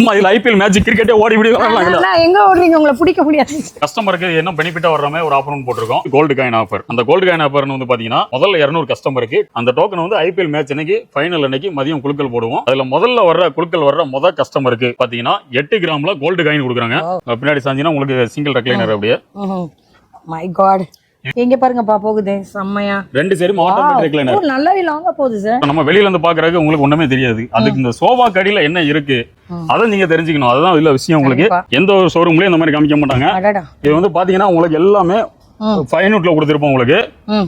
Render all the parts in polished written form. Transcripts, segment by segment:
இதுல IPL match கிரிக்கெட்டே ஓடி எங்க ஓடுறீங்க உங்களை பிடிக்க முடியாது. கஸ்டமருக்கு என்ன பெனிஃபிட்டா வர்றமே ஒரு ஆஃபர் போட்டுருக்கோம், கோல்டு காயின் ஆஃபர். அந்த கோல்டு காயின் ஆஃபர் வந்து பாத்தீங்கன்னா முதல்ல 200 கஸ்டமருக்கு அந்த டோக்கன் வந்து ஐபிஎல் மேட்ச் அன்னைக்கு ஃபைனல் அன்னைக்கு மதியம் குலுக்கல் போடுவோம். அதுல முதல்ல வர்ற குலுக்கல் வர்ற முதல் கஸ்டமருக்கு பாத்தீங்கன்னா 8 கிராம்ல கோல்டு காயின் கொடுக்குறாங்க. பின்னாடி சாஞ்சினா உங்களுக்கு சிங்கிள் ரெக்லைனர் அப்படியே. மை காட், எங்க பாருங்கப்பா போகுது செம்மையா. ரெண்டு சைடும் ஆட்டோமேட்டிக் ரெக்லைனர் நல்லாவே லாங்கா போகுது சார். நம்ம வெளியில இருந்து பாக்குறதுக்கு உங்களுக்கு ஒண்ணுமே தெரியாது. அதுக்கு இந்த சோபா கடியில என்ன இருக்கு அதை நீங்க தெரிஞ்சுக்கணும். அதுதான் இதுல விஷயம். உங்களுக்கு எந்த ஒரு ஷோரூம்லயும் இந்த மாதிரி காமிக்க மாட்டாங்க. இது வந்து பாத்தீங்கன்னா உங்களுக்கு எல்லாமே 5 நூட்ல கொடுத்திருப்போம். உங்களுக்கு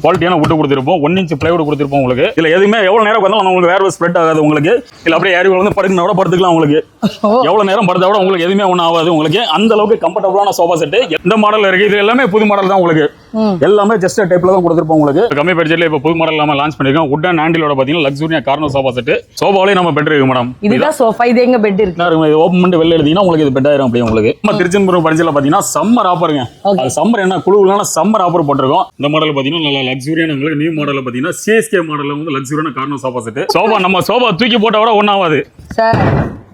குவாலிட்டியான வுட் கொடுத்திருப்போம், 1 இன்ச் பிளைவுட் கொடுத்திருப்போம். உங்களுக்கு இதுல எதுவுமே எவ்வளவு நேரம் வந்தாலும் உங்களுக்கு வேற ஸ்ப்ரெட் ஆகாது. உங்களுக்கு இல்ல அப்படியே ஏறி வந்து படுக்கணும் கூட படுத்துக்கலாம். உங்களுக்கு எவ்வளவு நேரம் படுத்தா கூட உங்களுக்கு எதுவுமே ஒன்றும் ஆகாது. உங்களுக்கு அந்த அளவுக்கு கம்ஃபர்டபுளான சோஃபா செட் இந்த மாடல் இருக்கு. இது எல்லாமே புது மாடல் தான். உங்களுக்கு எல்லாமே ஜஸ்ட் டைப்ல தான் கொடுத்திருப்போம். உங்களுக்கு கம்மி பட்ஜெட்ல இப்ப புது மாடல் நம்ம லான்ச் பண்ணிருக்கோம். வுட் அண்ட் ஹேண்டிலோட பாத்தீங்கன்னா லக்ஸூரியா கார்னர் சோஃபா செட். சோஃபாவிலே நம்ம பெட் இருக்கு மேடம். இதுதான் சோஃபா. இது எங்க பெட் இருக்கு? இது ஓபன் பண்ணி வெளில எடுத்தீங்கன்னா உங்களுக்கு இது பெட் ஆயிரும். அப்படியே உங்களுக்கு நம்ம திருச்செந்தூர் பட்ஜெட்ல பாத்தீங்கன்னா சம்மர் ஆஃபருங்க. அது சம்மர் என்ன குழுவுலான சம்மர் ஆஃபர் போட்டிருக்கோம். இந்த மாடல் பாத்தீங்கன்னா நல்ல லக்ஸூரியான உங்களுக்கு நியூ மாடல்ல பாத்தீங்கன்னா சிஎஸ்கே மாடல்ல வந்து லக்ஸூரியான கார்னர் சோஃபா செட். சோஃபா நம்ம சோஃபா தூக்கி போட்டா கூட ஒண்ணு ஆகாது சார்.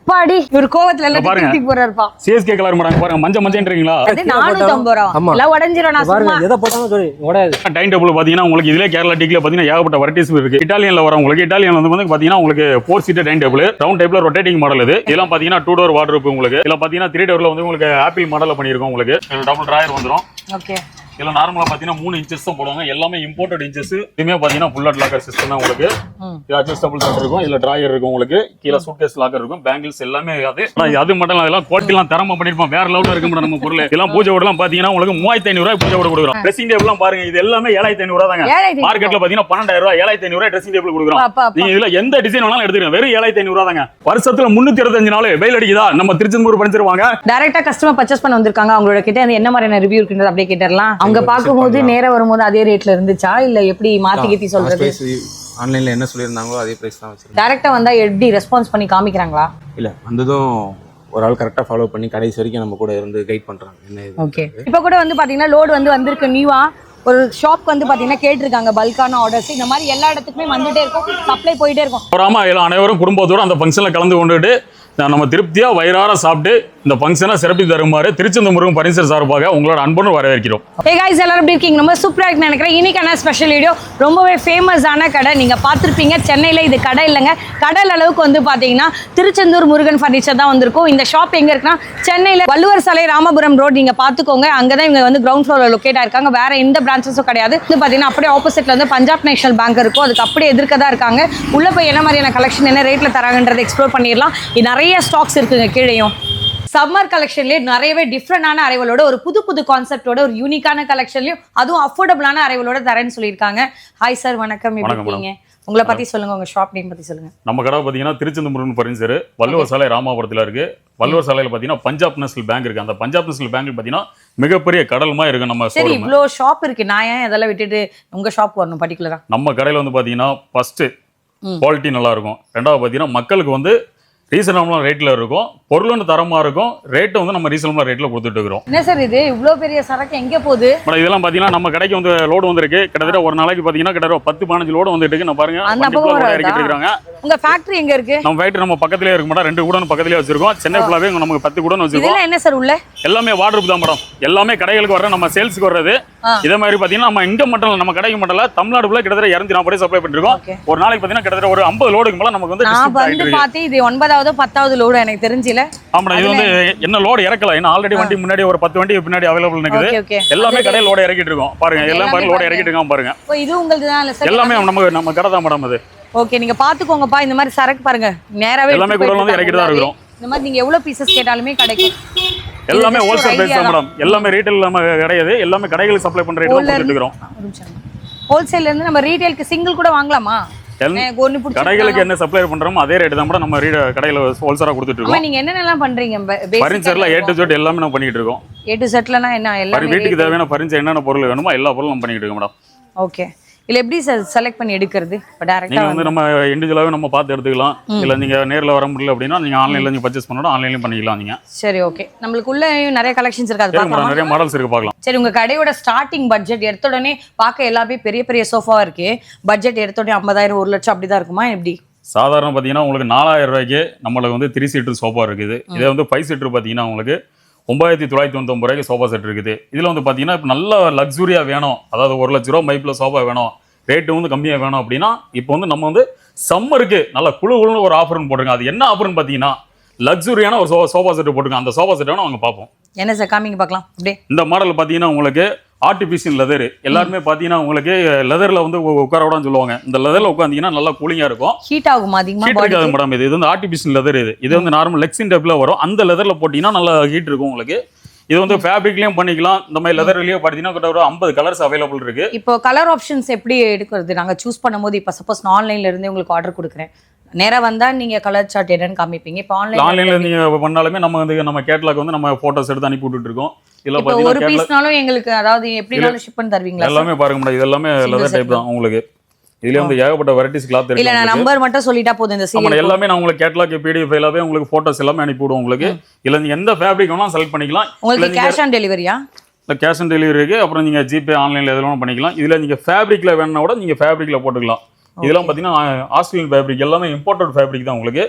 பாடி ஒரு கோவத்துல எல்லாம் தூக்கி போறாருப்பா. சிஎஸ்கே கலர் மாடல் பாருங்க, மஞ்ச மஞ்சன்றீங்களா? அது 450 ரூபாய். எல்லாம் உடைஞ்சிரும். நான் பாருங்க எதை போட்டாலும் சரி உடையாது. டைனிங் டேபிள் பாத்தீங்கன்னா உங்களுக்கு இதுல கேரளா டீக்ல பாத்தீங்கன்னா ஏகப்பட்ட வெரைட்டிஸ் இருக்கு. இட்டாலியன்ல வர உங்களுக்கு இட்டாலியன் வந்து பாத்தீங்கன்னா உங்களுக்கு 4 சீட்டர் டைனிங் டேபிள் ரவுண்ட் டைப்ல ரொட்டேட்டிங் மாடல். இது இதெல்லாம் பாத்தீங்கன்னா 2 டோர் வார்ட்ரோப். உங்களுக்கு இதெல்லாம் பாத்தீங்கன்னா 3 டோர்ல வந்து உங்களுக்கு ஆப்பிள் மாடல்ல பண்ணிருக்கோம். உங்களுக்கு டபுள் டிராயர் வந்துரும். ஓகே. இல்ல நார்மலா பாத்தீங்கன்னா 3 இன்ச்சஸ் தான் போடுவாங்க. எல்லாமே இம்போர்ட்டட் இன்ச்சஸ். இதுமே பாத்தீங்கன்னா ஃபுல் லாக்கர் சிஸ்டம் தான். உங்களுக்கு இது அட்ஜஸ்டபிள் செட் இருக்கும். இல்ல டிராயர் இருக்கும். உங்களுக்கு கீழ சூட்கேஸ் லாக்கர் இருக்கும். பேங்கிள்ஸ் எல்லாமே அது மட்டும் அதெல்லாம் குவாலிட்டி எல்லாம் தரமா பண்ணிருப்போம். வேற லெவல்ல இருக்கு மேடம் நம்ம பொருள். இதெல்லாம் பூஜை ஓடலாம் பாத்தீங்கன்னா உங்களுக்கு 3500 ரூபாய் பூஜை ஓட கொடுக்குறோம். ட்ரெஸ்ஸிங் டேபிள் எல்லாம் பாருங்க, இது எல்லாமே 7500 ரூபாய் தாங்க. மார்க்கெட்ல பாத்தீங்கன்னா 12000 ரூபாய் 7500 ரூபாய் ட்ரெஸ்ஸிங் டேபிள் கொடுக்குறோம். நீங்க இதுல எந்த டிசைன் வேணாலும் எடுத்துக்கங்க. வெறும் 7500 ரூபாய் தாங்க. வருஷத்துல 365 நாள் வெயில் அடிக்குதா நம்ம திருச்செந்தூர் பறிச்சிருவாங்க. டைரக்டா கஸ்டமர் பர்ச்சேஸ் பண்ண வந்திருக்காங்க. அவங்களோட கிட்ட என்ன மாதிரியான ரிவ்யூ இருக்குன்றது அப்படியே கேட்டறலாம். அவங்க பாக்கும்போது நேரா வரும்போது அதே ரேட்ல இருந்துச்சா இல்ல எப்படி மாத்தி கேத்தி சொல்றது? ஆன்லைன்ல என்ன சொல்லிருந்தாங்களோ அதே பிரைஸ் தான் வச்சிருக்கோம். டைரக்டா வந்தா எப்படி ரெஸ்பான்ஸ் பண்ணி காமிக்கறாங்களா? இல்ல வந்ததும் ஒரு ஆள் கரெக்டா ஃபாலோ பண்ணி கடைசி வரைக்கும் நம்ம கூட இருந்து கைட் பண்றாங்க. என்ன இது? ஓகே. இப்போ கூட வந்து பாத்தீங்கன்னா லோட் வந்திருக்கு நியூவா. ஒரு ஷாப் வந்து பாத்தீங்கன்னா கேட்டிருக்காங்க பல்கான ஆர்டர்ஸ். இந்த மாதிரி எல்லா இடத்துக்குமே வந்துட்டே இருக்கும், சப்ளை போயிட்டே இருக்கும். ஆமா, அனைவரும் குடும்பத்தோட அந்த ஃபங்க்ஷன்ல கலந்து கொண்டுட்டு நம்ம திருப்தியா வயிறார சாப்பிட்டு இந்த ஃபங்க்ஷனை சிறப்பி தருமாறு திருச்செந்தூர் முருகன் பரிசர் சார்பாக உங்களோட அன்புடன் வரவேற்கிறோம். ஹே गाइस, எல்லாரும் எப்படி இருக்கீங்க? நம்ம சூப்பரா இருக்குன்னு நினைக்கிறேன். இன்னைக்கான ஸ்பெஷல் வீடியோ ரொம்பவே ஃபேமஸான கடை. நீங்க பார்த்திருப்பீங்க, சென்னையில இது கடை இல்லைங்க, கடல் அளவுக்கு வந்து பாத்தீங்கன்னா திருச்செந்தூர் முருகன் ஃபர்னிச்சர் தான் வந்திருக்கும். இந்த ஷாப் எங்க இருக்குன்னா சென்னையில வள்ளுவர் சாலை ராமபுரம் ரோட். நீங்க பாத்துக்கோங்க, அங்கதான் இவங்க வந்து கிரவுண்ட் ஃப்ளோர்ல லொகேட் ஆயிருக்காங்க. வேற எந்த பிரான்ச்சஸும் கிடையாது. இது பாத்தீங்கன்னா அப்படியே ஆப்போசிட்ல வந்து பஞ்சாப் நேஷனல் பேங்க் இருக்கும். அதுக்கு அப்படியே எதிர்க்க தான் இருக்காங்க. உள்ள போய் என்ன மாதிரியான கலெக்ஷன் என்ன ரேட்ல தராங்கன்றதை எக்ஸ்ப்ளோர் பண்ணிடலாம். நிறைய ஸ்டாக்ஸ் இருக்குங்க கீழேயும். சம்மர் கலெக்ஷன்லேயே நிறையவே டிஃப்ரெண்டான அரைவலோட ஒரு புது கான்செப்டோட ஒரு யூனிக்கான கலெக்ஷன்லையும் அதுவும் அஃபோர்டபுளான அரைவலோட தரேன்னு சொல்லியிருக்காங்க. ஹாய் சார், வணக்கம். எப்படி இருக்கீங்க? உங்களை பத்தி சொல்லுங்க, உங்க ஷாப் நேம் பத்தி சொல்லுங்க. நம்ம கடை பாத்தீங்கன்னா திருச்செந்தூர் முருகன் பரிசர் வள்ளுவர் சாலை ராமாபுரத்துல இருக்கு. வள்ளுவர் சாலையில பாத்தீங்கன்னா பஞ்சாப் நேஷனல் பேங்க் இருக்கு. அந்த பஞ்சாப் நேஷனல் பேங்க் பாத்தீங்கன்னா மிகப்பெரிய கடல்மா இருக்கு. நம்ம சரி, இவ்வளோ ஷாப் இருக்கு, நான் ஏன் அதெல்லாம் விட்டுட்டு உங்க ஷாப் வரணும் பர்டிகுலரா? நம்ம கடையில வந்து பாத்தீங்கன்னா ஃபர்ஸ்ட் குவாலிட்டி நல்லா இருக்கும். ரெண்டாவது பாத்தீங்கன்னா மக்களுக்கு வந்து ரீசனபிளான ரேட்ல இருக்கும். பொருளும் தரமா இருக்கும். ரேட்டு வந்து நம்ம ரீசனபிளான ரேட்ல கொடுத்துட்டு இருக்கிறோம். என்ன சார் இது இவ்ளோ பெரிய சரக்கு எங்க போகுது? மேடம் இதெல்லாம் பாத்தீங்கன்னா நம்ம கடைக்கு வந்து லோடு வந்திருக்கு. கிட்டத்தட்ட ஒரு நாளைக்கு பாத்தீங்கன்னா கிட்டத்தட்ட 10-15 லோடு வந்துட்டு இருக்கு. நான் பாருங்க இறக்கிட்டு இருக்காங்க. உங்க ஃபேக்டரி எங்க இருக்கு? நம்ம ஃபேக்டரி நம்ம பக்கத்துலயே இருக்கு மேடம். 2 குடோன் பக்கத்துலயே வச்சிருக்கோம். சென்னை ஃபுல்லாவே நமக்கு 10 குடோன் வச்சிருக்கோம். இதெல்லாம் என்ன சார் உள்ள? எல்லாமே வார்ட்ரோப் தான் மேடம். எல்லாமே கடைகளுக்கு வர நம்ம சேல்ஸ்க்கு வர்றது. இதே மாதிரி பாத்தீங்கன்னா நம்ம இங்க மட்டும் நம்ம கடைக்கு மட்டும் இல்ல, தமிழ்நாடு ஃபுல்லா கிட்டத்தட்ட 240 சப்ளை பண்ணிருக்கோம். ஒரு நாளைக்கு பாத்தீங்கன்னா கிட்டத்தட்ட ஒரு 50 லோடுக்கு மேல நமக்கு வந்து நான் வந்து பாத்தி இது 9வது 10வது லோடு எனக்கு தெரிஞ்சல. ஆமா, இது வந்து என்ன லோடு இறக்கல. ஏன்னா ஆல்ரெடி வண்டி முன்னாடி ஒரு 10 வண்டி பின்னாடி அவைலபிள் இருக்குது. எல்லாமே கடையில லோட இறக்கிட்டு இருக்கோம். பாருங்க எல்லாம் பாருங்க லோட இறக்கிட்டு இருக்காங்க பாருங்க. இது உங்களுக்கு தான் இல்ல சார்? எல்லாமே நம்ம கடை தான் மேடம் அது. ஓகே, நீங்க பாத்துக்கோங்கப்பா. இந்த மாதிரி சரக்கு பாருங்க நேராவே எல்லாமே கூட வந்து இறக்கிட்டு தான் இருக்கோம். இந்த மாதிரி நீங்க எவ்வளவு பீசஸ் கேட்டாலுமே கிடைக்கும். எல்லாமே ஹோல்சேல் பிரைஸ் தான் மேடம். எல்லாமே ரீட்டைல் நம்ம கிடையாது. எல்லாமே கடைகளுக்கு சப்ளை பண்ற ரேட் தான் கொடுத்துட்டு இருக்கோம். ஹோல்சேல்ல இருந்து நம்ம ரீட்டைலுக்கு சிங்கிள் கூட வாங்கலாமா? கடைகளுக்கு என்ன சப்ளை பண்றோமோ அதே ரேட் தான் நம்ம கடையில ஹோல்சேலா கொடுத்துட்டு இருக்கோம். நீங்க என்னென்னலாம் பண்றீங்க? ஃபர்னிச்சர்ல A to Z எல்லாமே நம்ம பண்ணிட்டு இருக்கோம். A to Zலனா என்ன? எல்லாமே வீட்டுக்கு தேவையான ஃபர்னிச்சர் என்னென்ன பொருள் வேணுமோ எல்லா பொருளும் நம்ம பண்ணிட்டு இருக்கோம் மேடம். ஓகே. இல்ல எப்படி சார் செலக்ட் பண்ணி எடுக்கிறது? டைரக்ட்டா நீங்க வந்து நம்ம இண்டிவிஜுவலாவே நம்ம பார்த்து எடுத்துக்கலாம். இல்ல நீங்க நேர்ல வர முடியல அப்படினா நீங்க ஆன்லைன்ல நீங்க பர்சேஸ் பண்ணனும், ஆன்லைன்லயும் பண்ணிக்கலாம் நீங்க. சரி, ஓகே. நமக்குள்ள நிறைய கலெக்ஷன்ஸ் இருக்கு, அது பார்க்கலாம். நிறைய மாடல்ஸ் இருக்கு, பார்க்கலாம். சரி, உங்க கடையோட ஸ்டார்டிங் பட்ஜெட் எடுத்தோடனே பார்க்க எல்லாமே பெரிய பெரிய சோஃபா இருக்கு. பட்ஜெட் எடுத்தோடனே 50,000 1 லட்சம் அப்படி தான் இருக்குமா எப்படி? சாதாரண பார்த்தீங்கன்னா உங்களுக்கு 4000 ரூபாய்க்கு நம்மளுக்கு வந்து 3 சீட்டர் சோஃபா இருக்குது. இதே வந்து 5 சீட்டர் பார்த்தீங்கன்னா உங்களுக்கு 9999 ரூபாய்க்கு சோஃபா செட் இருக்குது. இதில் வந்து பார்த்தீங்கன்னா இப்போ நல்ல லக்ஸுரியாக வேணும், அதாவது 1 லட்ச ரூபா மைப்பில் சோஃபா வேணும், ரேட்டு வந்து கம்மியாக வேணும் அப்படின்னா இப்போ வந்து நம்ம வந்து சம்மருக்கு நல்ல குழுன்னு ஒரு ஆஃபர்னு போட்டிருக்கோம். அது என்ன ஆஃபர்னு பார்த்தீங்கன்னா லக்ஸுரியான ஒரு சோஃபா செட்டு போட்டிருக்கோம். அந்த சோஃபா செட்டை அவங்க பார்ப்போம். என்ன சார் காமிங்க பார்க்கலாம். அப்படியே இந்த மாடல் பார்த்தீங்கன்னா உங்களுக்கு ஆர்டிஃபிஷியல் லெதர், எல்லாருமே பார்த்தீங்கன்னா உங்களுக்கு லெதரில் வந்து உட்கார விடான்னு சொல்லுவாங்க. இந்த லெதரில் உட்காந்தீங்கன்னா நல்லா கூலிங்காக இருக்கும். ஹீட் ஆகுமா அதிகமாக? ஹீட் இருக்காது மேடம். இது வந்து ஆர்டிஃபிஷியல் லெதர். இது வந்து நார்மல் லெக்ஸின் டைப்பில் வரும். அந்த லெதரில் போட்டிங்கன்னா நல்லா ஹீட் இருக்கும் உங்களுக்கு. இது வந்து ஃபேப்ரிக்லயும் பண்ணிக்கலாம். இந்த மாதிரி லெதர்லயே பார்த்தீங்கன்னா கிட்ட ஒரு 50 கலர்ஸ் அவைலபிள் இருக்கு. இப்போ கலர் ஆப்ஷன்ஸ் எப்படி எடுக்கிறது? நாங்க சூஸ் பண்ணும்போது இப்போ சப்போஸ் நான் ஆன்லைன்ல இருந்தே உங்களுக்கு ஆர்டர் கொடுக்குறேன், நேரா வந்தா நீங்க கலர் சார்ட் என்னன்னு காமிப்பீங்க. இப்போ ஆன்லைன்ல நீங்க பண்ணாலுமே நம்ம வந்து நம்ம கேட்லாக் வந்து நம்ம போட்டோஸ் எடுத்து அனுப்பி விட்டுட்டு இருக்கோம். இல்ல இப்போ ஒரு பீஸ்னாலும் எங்களுக்கு அதாவது எப்படினாலும் ஷிப் பண்ணி தருவீங்களா? எல்லாமே பாருங்க மேடம், இது எல்லாமே லெதர் டைப் தான் உங்களுக்கு. இதுல வந்து ஏகப்பட்ட வெரைட்டிஸ் கிளாத் இருக்கு. இல்ல நான் நம்பர் மட்டும் சொல்லிட்டா போதும். இந்த சீரியல் எல்லாமே நான் உங்களுக்கு கேட்லாக் PDF ஃபைலாவே உங்களுக்கு போட்டோஸ் எல்லாமே அனுப்பி விடுவோம் உங்களுக்கு. இல்ல நீங்க எந்த ஃபேப்ரிக் வேணாலும் செலக்ட் பண்ணிக்கலாம். உங்களுக்கு கேஷ் ஆன் டெலிவரியா? இல்ல கேஷ் ஆன் டெலிவரி இருக்கு. அப்புறம் நீங்க ஜிபே ஆன்லைன்ல எதுவும் பண்ணிக்கலாம். இதுல நீங்க ஃபேப்ரிக்ல வேணும்னா கூட நீங்க ஃபேப்ரிக்ல போட்டுக்கலாம். இதெல்லாம் பாத்தீங்கன்னா ஆஸ்திரேலியன் ஃபேப்ரிக், எல்லாமே இம்போர்ட்டட் ஃபேப்ரிக் தான் உங்களுக்கு.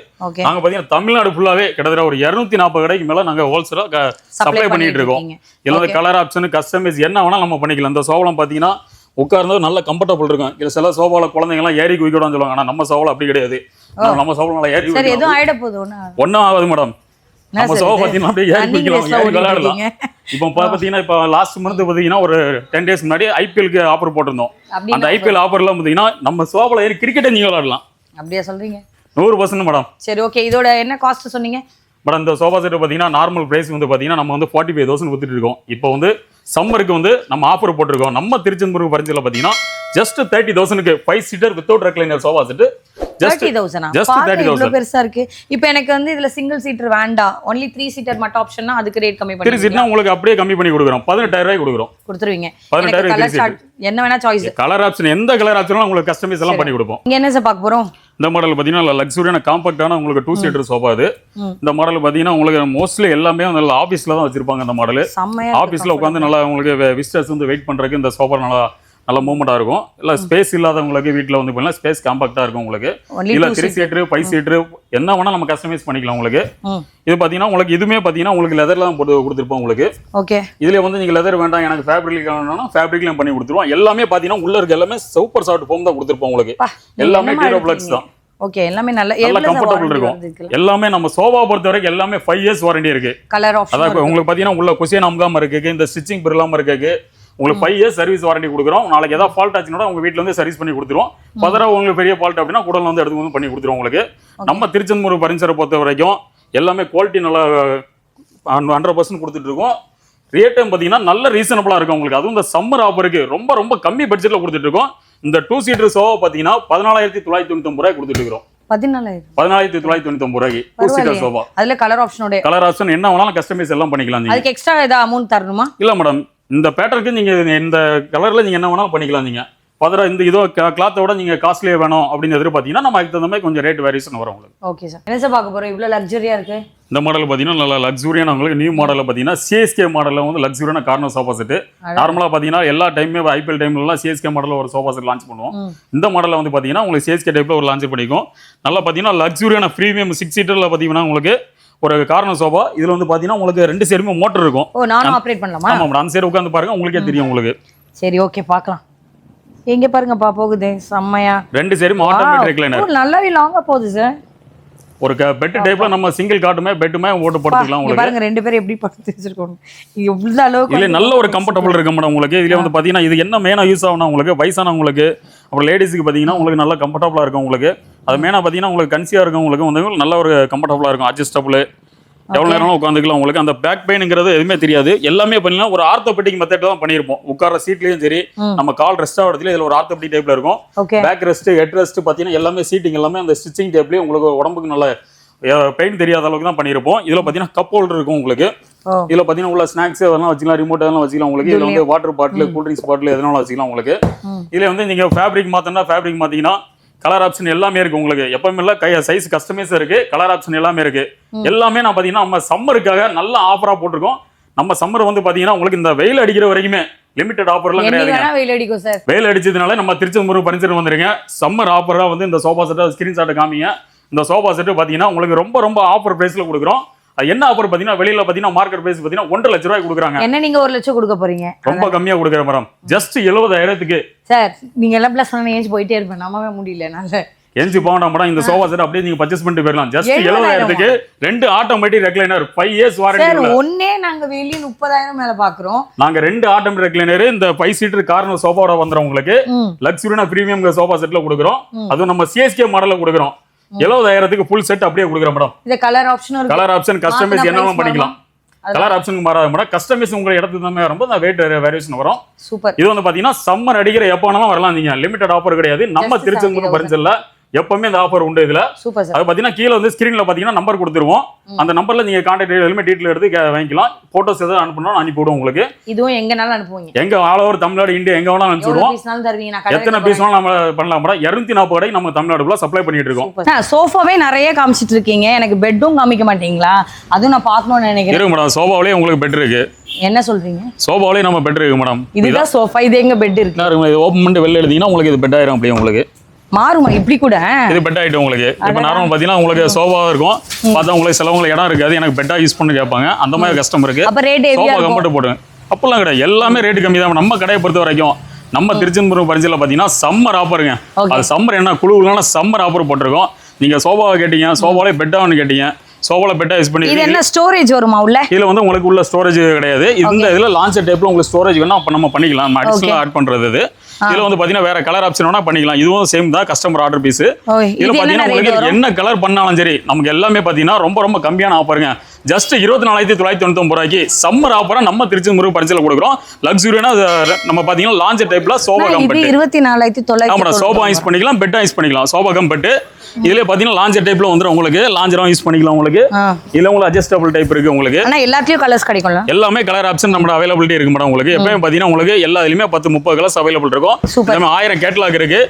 நாங்க பாத்தீங்கன்னா தமிழ்நாடு ஃபுல்லாவே கிட்டத்தட்ட ஒரு 240 கடைக்கு மேல நாங்க ஹோல்சேலா சப்ளை பண்ணிட்டு இருக்கோம். எல்லாமே கலர் ஆப்ஷன் கஸ்டமைஸ் என்ன வேணா நம்ம பண்ணிக்கலாம். இந்த சோஃபாலாம் பாத்தீங்கன்னா உட்கார்ந்தது நல்ல கம்ஃபர்டபுள் இருக்கும். இல்ல சில சோஃபால குழந்தைங்க எல்லாம் ஏறி குயிக்கணும்னு சொல்லுவாங்க. ஆனா நம்ம சோஃபால அப்படி கிடையாது. நம்ம சோஃபால நல்லா ஏறி சரி எதுவும் ஆயிட போகுது ஒண்ணும் ஆகாது மேடம். நம்ம சோஃபா பாத்தீங்கன்னா அப்படியே ஏறி குயிக்கலாம், ஏறி விளையாடலாம். இப்போ பாத்தீங்கன்னா இப்போ லாஸ்ட் மந்த் பாத்தீங்கன்னா ஒரு 10 டேஸ் முன்னாடி ஐபிஎல்க்கு ஆஃபர் போட்டிருந்தோம். அந்த ஐபிஎல் ஆஃபர்ல பாத்தீங்கன்னா நம்ம சோஃபால ஏறி கிரிக்கெட்டை நீங்க விளையாடலாம். அப்படியே சொல்றீங்க? 100% மேடம். சரி ஓகே, இதோட என்ன காஸ்ட் சொன்னீங்க மேடம்? இந்த சோஃபா செட் பாத்தீங்கன்னா நார்மல் பிரைஸ் வந்து பாத்தீங்கன்னா நம்ம வந்து 45,000 வித்துட்டு இருக்கோம். இப்போ வந்து சம்மருக்கு வந்து நம்ம ஆஃபர் போட்டிருக்கோம். நம்ம திருச்செந்தூர் பரிஞ்சில பாத்தீங்கன்னா ஜஸ்ட் 30,000க்கு 5 seater without recliner sofa set just 30,000 பெருசா இருக்கு. இப்போ எனக்கு வந்து இதுல சிங்கிள் சீட்டர் வேண்டாம், ஒன்லி 3 சீட்டர் மட்டும் ஆப்ஷன்னா அதுக்கு ரேட் கம்மி பண்ணி 3 சீட்னா உங்களுக்கு அப்படியே கம்மி பண்ணி கொடுக்குறோம். 18,000 ரூபாய்க்கு கொடுக்குறோம். கொடுத்துருவீங்க. 18,000 என்ன வேணா சாய்ஸ். கலர் ஆப்ஷன் எந்த கலர் ஆப்ஷனும் உங்களுக்கு கஸ்டமைஸ் எல்லாம் பண்ணி கொடுப்போம். இங்க என்ன சார் பார்க்க போறோம்? இந்த மாடல் பாத்தீங்கன்னா லக்ஸுரியான காம்பாக்டான உங்களுக்கு 2 சீட்டர் சோஃபா இது. இந்த மாடல் பாத்தீங்கன்னா உங்களுக்கு மோஸ்ட்லி எல்லாமே நல்ல ஆபீஸ்ல தான் வச்சிருப்பாங்க. இந்த மாடல் ஆபீஸ்ல உட்காந்து நல்லா உங்களுக்கு விசிட்டர்ஸ் வந்து வெயிட் பண்றதுக்கு இந்த சோஃபா நல்ல மூவ்மெண்டா இருக்கும். இல்ல ஸ்பேஸ் இல்லாதவங்களுக்கு வீட்டுல வந்து பண்ணலாம், ஸ்பேஸ் காம்பாக்டா இருக்கும் உங்களுக்கு. இல்ல 3 சீட்டர் 5 சீட்டர் என்ன வேணா நம்ம கஸ்டமைஸ் பண்ணிக்கலாம் உங்களுக்கு. இது பாத்தீங்கன்னா உங்களுக்கு இதுமே பாத்தீங்கன்னா உங்களுக்கு லெதர்ல தான் போட்டு கொடுத்துருப்போம் உங்களுக்கு. ஓகே, இதுல வந்து நீங்க லெதர் வேண்டாம் எனக்கு ஃபேப்ரிக் வேணும்னா ஃபேப்ரிக்லயும் பண்ணி கொடுத்துருவோம். எல்லாமே பாத்தீங்கன்னா உள்ள இருக்க எல்லாமே சூப்பர் சாஃப்ட் ஃபோம் தான் கொடுத்துருப்போம் உங்களுக்கு. எல்லாமே டியூரோப்ளெக்ஸ் தான். ஓகே, எல்லாமே நல்ல கம்ஃபர்ட்டபிள் இருக்கும். எல்லாமே நம்ம சோஃபா பொறுத்த வரைக்கும் எல்லாமே 5 இயர்ஸ் வாரண்டி இருக்கு. கலர் ஆப்ஷன் அதாவது உங்களுக்கு பாத்தீங்கன்னா உள்ள குஷன் அமுகாம இருக்கு, இந்த ஸ்டிச்சிங் பிரில்லாம இருக்கு. உங்களுக்கு 5 இயர்ஸ் சர்வீஸ் வாரண்டி கொடுக்குறோம். நாளைக்கு ஏதாவது ஃபால்ட் ஆச்சுன்னா உங்க வீட்டுல வந்து சர்வீஸ் பண்ணி கொடுத்துருவோம். பதற உங்களுக்கு பெரிய ஃபால்ட் அப்படின்னா கூடல வந்து எடுத்து வந்து பண்ணி கொடுத்துருவோம் உங்களுக்கு. நம்ம திருச்செந்தூர் பரிசரை பொறுத்த வரைக்கும் எல்லாமே குவாலிட்டி நல்லா 100% கொடுத்துட்டு இருக்கோம். ரேட்டும் பாத்தீங்கன்னா நல்ல ரீசனபிளா இருக்கும் உங்களுக்கு. அதுவும் இந்த சம்மர் ஆஃபருக்கு ரொம்ப ரொம்ப கம்மி பட்ஜெட்ல கொடுத்துட்டு இருக்கோம். இந்த 2 சீட்டர் சோஃபா பாத்தீங்கன்னா 14,999 ரூபாய் கொடுத்துட்டு இருக்கோம். 14,999 ரூபாய்க்கு 2 சீட்டர் சோஃபா. அதுல கலர் ஆப்ஷனோட கலர் ஆப்ஷன் என்ன வேணாலும் கஸ்டமைஸ் எல்லாம் பண்ணிக்கலாம். நீங்க அதுக்கு எக்ஸ்ட்ரா ஏதாவது அமௌண்ட் தரணுமா? இல்ல மேடம், இந்த பேட்டர்னுக்கு நீங்க இந்த கலர்ல நீங்க என்ன வேணாலும் பண்ணிக்கலாம். நீங்க பதற இந்த இதோ கிளாத்தோட நீங்க காஸ்ட்லியா வேணும் அப்படின்னு எதிர்பார்த்தீங்கன்னா நம்ம அதுக்கு தகுந்த மாதிரி கொஞ்சம் ரேட் வேரியேஷன் வரும் உங்களுக்கு. ஓகே சார், என்ன சார் பார்க்க போறோம்? இவ்வளவு லக்ஸரியா இருக்கு. இந்த மாடல் பாத்தீங்கன்னா நல்ல லக்ஸூரியான உங்களுக்கு நியூ மாடல்ல பாத்தீங்கன்னா CSK மாடல்ல வந்து லக்ஸூரியான கார்னர் சோஃபா செட். நார்மலா பாத்தீங்கன்னா எல்லா டைமே IPL டைம்ல எல்லாம் CSK மாடல்ல ஒரு சோஃபா செட் லான்ச் பண்ணுவோம். இந்த மாடல்ல வந்து பாத்தீங்கன்னா உங்களுக்கு CSK டைப்ல ஒரு லான்ச் பண்ணிக்கும். நல்லா பாத்தீங்கன்னா லக்ஸூரியான பிரீமியம் 6 சீட்டர்ல பாத்தீங்கன்னா உங்களுக்கு ஒரு கார்னர் சோஃபா. இதுல வந்து பாத்தீங்கன்னா உங்களுக்கு 2 சைடுமே மோட்டர் இருக்கும். ஓ, நானும் ஆபரேட் பண்ணலாமா? ஆமா மேடம், அந்த சைடு உட்கார்ந்து பாருங்க உங்களுக்கே தெரியும் உங்களுக்கு. சரி ஓகே, பார்க்கலாம். எங்க பாருங்கப்பா போகுது செம்மையா. 2 சைடுமே ஆட்டோமேட்டிக் ரெக்லைனர். நல்லாவே லாங்கா போகுது சார். ஒரு பெட் டைப்ல நம்ம சிங்கிள் காட்டுமே பெட்டுமே ஓட்டு போட்டுக்கலாம் உங்களுக்கு. பாருங்க 2 பேரும் எப்படி படுத்து வச்சிருக்கோம். இவ்வளவு அளவுக்கு இல்ல நல்ல ஒரு கம்ஃபர்ட்டபிள் இருக்கு மேடம் உங்களுக்கு. இதுல வந்து பாத்தீங்கன்னா இது என்ன மெயினா யூஸ் ஆகும்னா உங்களுக்கு வயசானவங்களுக்கு அப்புறம் லேடிஸ்க்கு பாத்தீங்கன்னா உங்களுக்கு நல்ல கம்ஃபர்ட்டபிளா இருக்கும் உங்களுக்கு. அது மெயினா பாத்தீங்கன்னா உங்களுக்கு கன்சியா இருக்கவங்களுக்கு வந்து நல்ல ஒரு கம்ஃபர்ட்டபிளா இருக்கும். அட்ஜஸ்டபிள் எவ்வளவு நேரம் உட்காந்துக்கலாம் உங்களுக்கு. அந்த பேக் பெயின்ங்கிறது எதுவுமே தெரியாது. எல்லாமே பண்ணலாம் ஒரு ஆர்த்தோபெடிக் மெத்தட்ல தான் பண்ணிருப்போம். உட்கார சீட்லயும் சரி நம்ம கால் ரெஸ்ட் ஆகிறதுல இதுல ஒரு ஆர்த்தோபெடிக் டைப்ல இருக்கும். பேக் ரெஸ்ட் ஹெட் ரெஸ்ட் பாத்தீங்கன்னா எல்லாமே சீட்டிங் எல்லாமே அந்த ஸ்டிச்சிங் டைப்லயே உங்களுக்கு உடம்புக்கு நல்ல பெயின் தெரியாத அளவுக்கு தான் பண்ணிருப்போம். இதுல பாத்தீங்கன்னா கப் ஹோல்டர் இருக்கும் உங்களுக்கு. இதுல பாத்தீங்கன்னா உள்ள ஸ்நாக்ஸ் அதெல்லாம் வச்சுக்கலாம், ரிமோட் அதெல்லாம் வச்சுக்கலாம் உங்களுக்கு. இதுல வந்து water bottle cool drinks bottle எதனால வச்சுக்கலாம் உங்களுக்கு. இதுல வந்து நீங்க ஃபேப்ரிக் மாத்தனா ஃபேப்ரிக் மாத்தீங்கன்னா கலர் ஆப்ஷன் எல்லாமே இருக்கு உங்களுக்கு. எப்பவுமே இல்ல சைஸ் கஸ்டமைஸ் இருக்கு, கலர் ஆப்ஷன் எல்லாமே இருக்கு. எல்லாமே நான் பாத்தீங்கன்னா நம்ம சம்மருக்காக நல்ல ஆஃபரா போட்டிருக்கோம். நம்ம சம்மர் வந்து பாத்தீங்கன்னா உங்களுக்கு இந்த வெயில் அடிக்கிற வரைக்குமே லிமிடெட் ஆஃபர்லாம் கிடையாதுங்க. வெயில் அடிக்கும் சார். வெயில் அடிச்சதுனால நம்ம திருச்செந்தூர் பர்னிச்சர் வந்துருங்க. சம்மர் ஆஃபரா வந்து இந்த சோஃபா செட்டை ஸ்கிரீன்ஷாட் காமிங்க. இந்த சோஃபா செட்டு பாத்தீங்கன்னா உங்களுக்கு ரொம்ப ரொம்ப ஆஃபர் பிரைஸ்ல கொடுக்குறோம். அது என்ன ஆஃபர் பாத்தீங்கன்னா வெளியில பாத்தீங்கன்னா மார்க்கெட் பிரைஸ் பாத்தீங்கன்னா 1.5 லட்சம் ரூபாய் கொடுக்குறாங்க. என்ன நீங்க 1 லட்சம் கொடுக்க போறீங்க? ரொம்ப கம்மியா கொடுக்குற மேடம். ஜஸ்ட் 70,000க்கு. சார் நீங்க எல்லாம் பிளஸ் பண்ண ஏஞ்சி போயிட்டே இருப்பேன். நம்பவே முடியல நல்ல. எஞ்சி போகணும் மேடம். இந்த சோஃபா செட் அப்படியே நீங்க பர்ச்சேஸ் பண்ணிட்டு போயிடலாம். ஜஸ்ட் 70,000க்கு 2 automatic recliner 5 years warranty. Sir ஒண்ணே நாங்க வெளிய 30,000 மேல பாக்குறோம். நாங்க 2 ஆட்டோமேட்டிக் ரெக்லைனர் இந்த 5 சீட்டர் கார்னர் சோஃபாவோட வந்துரும் உங்களுக்கு. லக்ஸுரியான பிரீமியம் சோஃபா செட்ல கொடுக்குறோம். அதுவும் நம்ம சிஎஸ்கே மாடல்ல கொடுக்குறோம். 70,000க்கு ஃபுல் செட் அப்படியே கொடுக்குறோம் மேடம். இந்த கலர் ஆப்ஷனும் இருக்கு. கலர் ஆப்ஷன் கஸ்டமைஸ் என்னெல்லாம் பண்ணிக்கலாம். கலர் ஆப்ஷன் மாறாத மேடம். கஸ்டமைஸ் உங்க இடத்துக்கு தான் வரும்போது அந்த வெயிட் வேரியேஷன் வரும். சூப்பர். இது வந்து பாத்தீங்கன்னா சம்மர் அடிக்கிற எப்ப வேணாலும் வரலாம். நீங்க லிமிடெட் ஆஃபர் கிடையாது. நம்ம திருச்செந்தூர் பர்னிச்சர்ல எப்பவுமே இந்த ஆஃபர் உண்டு இதுல. Super sir. அது பாத்தீங்கன்னா கீழ வந்து ஸ்கிரீன்ல பாத்தீங்கன்னா நம்பர் கொடுத்துருவோம். அந்த நம்பர்ல நீங்க கான்டாக்ட் எல்லாமே டீடைல் எடுத்து வாங்கிக்கலாம். போட்டோஸ் எதாவது அனுப்பணும் அனுப்பி விடுவோம் உங்களுக்கு. இதுவும் எங்கனாலும் அனுப்புவீங்க. எங்க ஆல் ஓவர் தமிழ்நாடு இந்தியா எங்க வேணாலும் அனுப்பி விடுவோம். எத்தனை பீஸ் வேணாலும் நம்ம பண்ணலாம் மேடம். 240 கடைக்கு நம்ம தமிழ்நாடுக்குள்ள சப்ளை பண்ணிட்டு இருக்கோம். சோஃபாவே நிறைய காமிச்சிட்டு இருக்கீங்க. எனக்கு பெட்டும் காமிக்க மாட்டீங்களா? அதுவும் நான் பார்க்கணும்னு நினைக்கிறேன். இருக்கு மேடம். சோஃபாவிலே உங்களுக்கு பெட் இருக்கு. என்ன சொல்றீங்க? சோஃபாவிலே நம்ம பெட் இருக்கு மேடம். இதுதான் சோஃபா. இது எங்க பெட் இருக்கு? இது ஓபன் பண்ணிட்டு வெளில எடுத்தீங்கன்னா உங்களுக்கு இது பெட் ஆயிரும். அப்படியே உங்களுக்கு மாறுமா இப்படி கூட? இது பெட் ஆயிட்டு உங்களுக்கு. இப்போ நார்மல் பாத்தீங்கன்னா உங்களுக்கு சோஃபா இருக்கும். பார்த்தா உங்களுக்கு சிலவங்களுக்கு இடம் இருக்காது. எனக்கு பெட்டா யூஸ் பண்ணி கேட்பாங்க. அந்த மாதிரி கஸ்டமருக்கு அப்ப ரேட் சோஃபா கம்ஃபர்ட் போடுங்க. அப்பெல்லாம் கிடையாது. எல்லாமே ரேட் கம்மி தான். நம்ம கடையை பொறுத்த வரைக்கும் நம்ம திருச்செந்தூர் பர்னிச்சர்ல பாத்தீங்கன்னா சம்மர் ஆஃபருங்க. அது சம்மர் என்ன குழுவுலான சம்மர் ஆஃபர் போட்டிருக்கோம். நீங்க சோஃபாவை கேட்டீங்க, சோஃபாலே பெட்டான்னு கேட்டீங்க. சோஃபால பெட்டா யூஸ் பண்ணி இது என்ன ஸ்டோரேஜ் வருமா உள்ள? இதுல வந்து உங்களுக்கு உள்ள ஸ்டோரேஜ் கிடையாது. இந்த இதுல லான்ச்சர் டைப்ல உங்களுக்கு ஸ்டோரேஜ் வேணா அப்ப நம்ம பண்ணிக்கலாம். நம்ம அடிஷனலா ஆட் பண்றது இது. இதுல வந்து பாத்தீங்கன்னா வேற கலர் ஆப்ஷன் வேணா பண்ணிக்கலாம். இதுவும் சேம் தான் கஸ்டமர் ஆர்டர் பீஸ். இதுல பாத்தீங்கன்னா உங்களுக்கு என்ன கலர் பண்ணாலும் சரி நமக்கு எல்லாமே பாத்தீங்கன்னா ரொம்ப ரொம்ப கம்மியான ஆஃபருங்க. ஜஸ்ட் 24,999 ரூபாய்க்கு சம்மர் ஆஃபரா நம்ம திருச்செந்தூர் பர்னிச்சர்ல கொடுக்குறோம். லக்ஸுரியான நம்ம பாத்தீங்கன்னா லான்ச்சர் டைப்ல சோஃபா கம்பெட். 24,999. ஆமா சோஃபா யூஸ் பண்ணிக்கலாம், பெட்டா யூஸ் பண்ணிக்கலாம். சோஃபா கம்பெட் இதுல பாத்தீங்கன்னா லான்ச்சர் டைப்ல வந்துரும் உங்களுக்கு. லான்ச்சரும் யூஸ் பண்ணிக்கலாம் உங்களுக்கு. இதுல உங்களுக்கு அட்ஜஸ்டபிள் டைப் இருக்கு உங்களுக்கு. ஆனா எல்லாத்துலயும் கலர்ஸ் கிடைக்கும்ல? எல்லாமே கலர் ஆப்ஷன் நம்ம அவைலபிலிட்டி இருக்கு மேடம் உங்களுக்கு. எப்பவும் பாத்தீங்கன்னா உங்களுக்கு எல்லாத்துலயுமே 10-30 கலர்ஸ் அவைலபிள் இருக்கும். நம்ம 1000 கேட்டலாக் இருக்கு.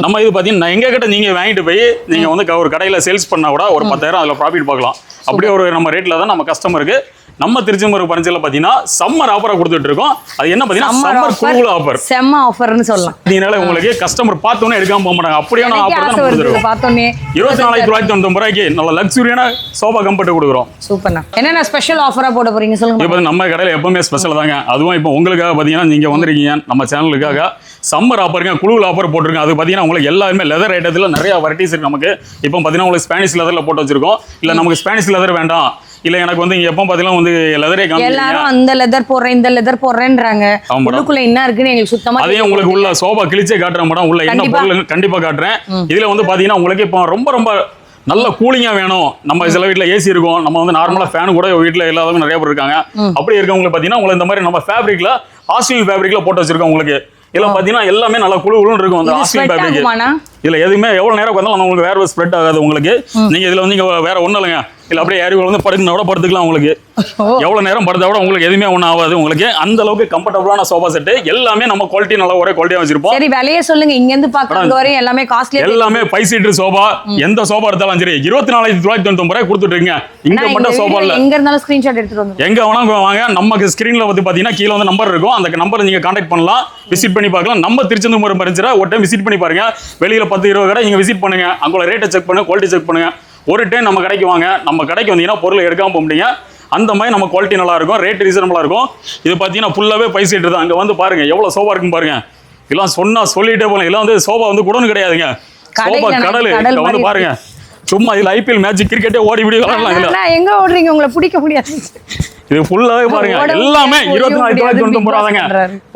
நம்ம இது பாத்தீங்கன்னா எங்க கிட்ட நீங்க வாங்கிட்டு போய் நீங்க வந்து ஒரு கடையில சேல்ஸ் பண்ணா கூட ஒரு 10,000 அதுல ப்ராஃபிட் பார்க்கலாம். அப்படியே ஒரு நம்ம ரேட்ல தான் நம்ம கஸ்டமருக்கு நம்ம திருச்செந்தூர் பர்னிச்சர்ல பாத்தீங்கன்னா சம்மர் ஆஃபரா கொடுத்துட்டு இருக்கோம். அது என்ன பாத்தீங்கன்னா சம்மர் கூல் ஆஃபர். செம்ம ஆஃபர்னு சொல்லலாம். இதனால உங்களுக்கு கஸ்டமர் பார்த்தோனே எடுக்காம போக மாட்டாங்க. அப்படியான ஆஃபர் தான் கொடுத்துறோம். பார்த்தோனே 24,999 ரூபாய்க்கு நல்ல லக்ஸுரியான சோஃபா கம்பெட் கொடுக்குறோம். சூப்பர்ண்ணா. என்னென்ன ஸ்பெஷல் ஆஃபரா போட போறீங்க சொல்லுங்க. இப்போ நம்ம கடையில எப்பவுமே ஸ்பெஷல் தாங்க. அதுவும் இப்போ உங்களுக்காக பாத்தீங்கன்னா நீங்க வந்திருக்கீங்க நம்ம சேனலுக்காக சம்மர் ஆஃபருங்க குழுவில் ஆஃபர் போட்டிருக்கோம். அது பாத்தீங்கன்னா உங்களுக்கு எல்லாருமே லெதர் ஐட்டத்துல நிறைய வெரைட்டிஸ் இருக்கு நமக்கு. இப்போ பாத்தீங்கன்னா உங்களுக்கு ஸ்பானிஷ் லெதர்ல போட்டு வச்சிருக்கோம். இல்ல நமக்கு ஸ்பானிஷ் லெதர் வேண்டாம், இல்ல எனக்கு வந்து எப்போ பாத்தீங்கன்னா வந்து லெதரே காமிங்க. எல்லாரும் அந்த லெதர் போடுறேன் இந்த லெதர் போடுறேன்றாங்க. உள்ளுக்குள்ள என்ன இருக்குன்னு எங்களுக்கு சுத்தமா அதே உங்களுக்கு உள்ள சோபா கிழிச்சே காட்டுறேன் மேடம். உள்ள என்ன பொருள் கண்டிப்பா காட்டுறேன். இதுல வந்து பாத்தீங்கன்னா உங்களுக்கு இப்போ ரொம்ப ரொம்ப நல்ல கூலிங்கா வேணும். நம்ம சில வீட்டுல ஏசி இருக்கும். நம்ம வந்து நார்மலா ஃபேன் கூட வீட்டுல இல்லாதவங்க நிறைய பேர் இருக்காங்க. அப்படி இருக்கவங்களுக்கு பாத்தீங்கன்னா உங்களுக்கு இந்த மாதிரி நம்ம ஃபேப்ரிக்ல ஆஸ்ட்ரேலியன் ஃபேப்ரிக்ல போட்டு வச்சிருக்கோம் உங்களுக்கு. இதுல பாத்தீங்கன்னா எல்லாமே நல்ல குழு இருக்கும். அந்த ஆஸ்ட்ரேலியன் ஃபேப்ரிக் இதுல எதுவுமே எவ்வளவு நேரம் வந்தாலும் உங்களுக்கு வேற ஸ்ப்ரெட் ஆகாது உங்களுக்கு. நீங்க இதுல வந்து வேற ஒண்ணும் இல்லைங்க. இல்ல அப்படியே ஏறி வந்து படுக்கணும் கூட படுத்துக்கலாம் உங்களுக்கு. எவ்வளவு நேரம் படுத்தா கூட உங்களுக்கு எதுவுமே ஒன்றும் ஆகாது உங்களுக்கு. அந்த அளவுக்கு கம்ஃபர்டபுளான சோஃபா செட் எல்லாமே நம்ம குவாலிட்டி நல்ல ஒரே குவாலிட்டியா வச்சிருப்போம். சரி விலையே சொல்லுங்க. இங்க இருந்து பாக்குறது வரை எல்லாமே காஸ்ட்லி. எல்லாமே 5 சீட்டர் சோஃபா எந்த சோஃபா எடுத்தாலும் சரி 24,999 ரூபாய் கொடுத்துட்டு இருக்கீங்க. இங்க மட்டும் சோஃபா இல்ல. எங்க இருந்தாலும் ஸ்கிரீன்ஷாட் எடுத்துட்டு வந்து எங்க வேணா வாங்க. நமக்கு ஸ்கிரீன்ல வந்து பாத்தீங்கன்னா கீழ வந்து நம்பர் இருக்கும். அந்த நம்பரை நீங்க கான்டாக்ட் பண்ணலாம், விசிட் பண்ணி பார்க்கலாம். நம்ம திருச்செந்தூர் பர்னிச்சரை ஒரு டைம் விசிட் பண்ணி பாருங்க. வெளியில 10-20 கடை நீங்க விசிட் பண்ணுங்க. அங்குள்ள ரேட்டை செக் பண்ணுங்க, குவாலிட்டி செக் பண்ணுங்க. ஒரு டைம் நம்ம கடைக்கு வாங்க. நம்ம கடைக்கு வந்தீங்கன்னா பொருளை எடுக்காம போக முடியுங்க. அந்த மாதிரி நம்ம குவாலிட்டி நல்லா இருக்கும், ரேட் ரீசனபிளா இருக்கும். இது பாத்தீங்கன்னா ஃபுல்லாவே 5 சீட்டர் தான். அங்க வந்து பாருங்க எவ்வளவு சோஃபா இருக்கும் பாருங்க. இதெல்லாம் சொன்னா சொல்லிட்டே போகலாம். இதெல்லாம் வந்து சோஃபா வந்து குடோன் கிடையாதுங்க. சோஃபா கடல் வந்து பாருங்க. சும்மா இதுல ஐபிஎல் மேட்ச் கிரிக்கெட்டே ஓடி விடுவாங்க. எங்க ஓடுறீங்க? உங்களை பிடிக்க முடியாது. இது ஃபுல்லாவே பாருங்க எல்லாமே 24,999 ரூபாய்ங்க.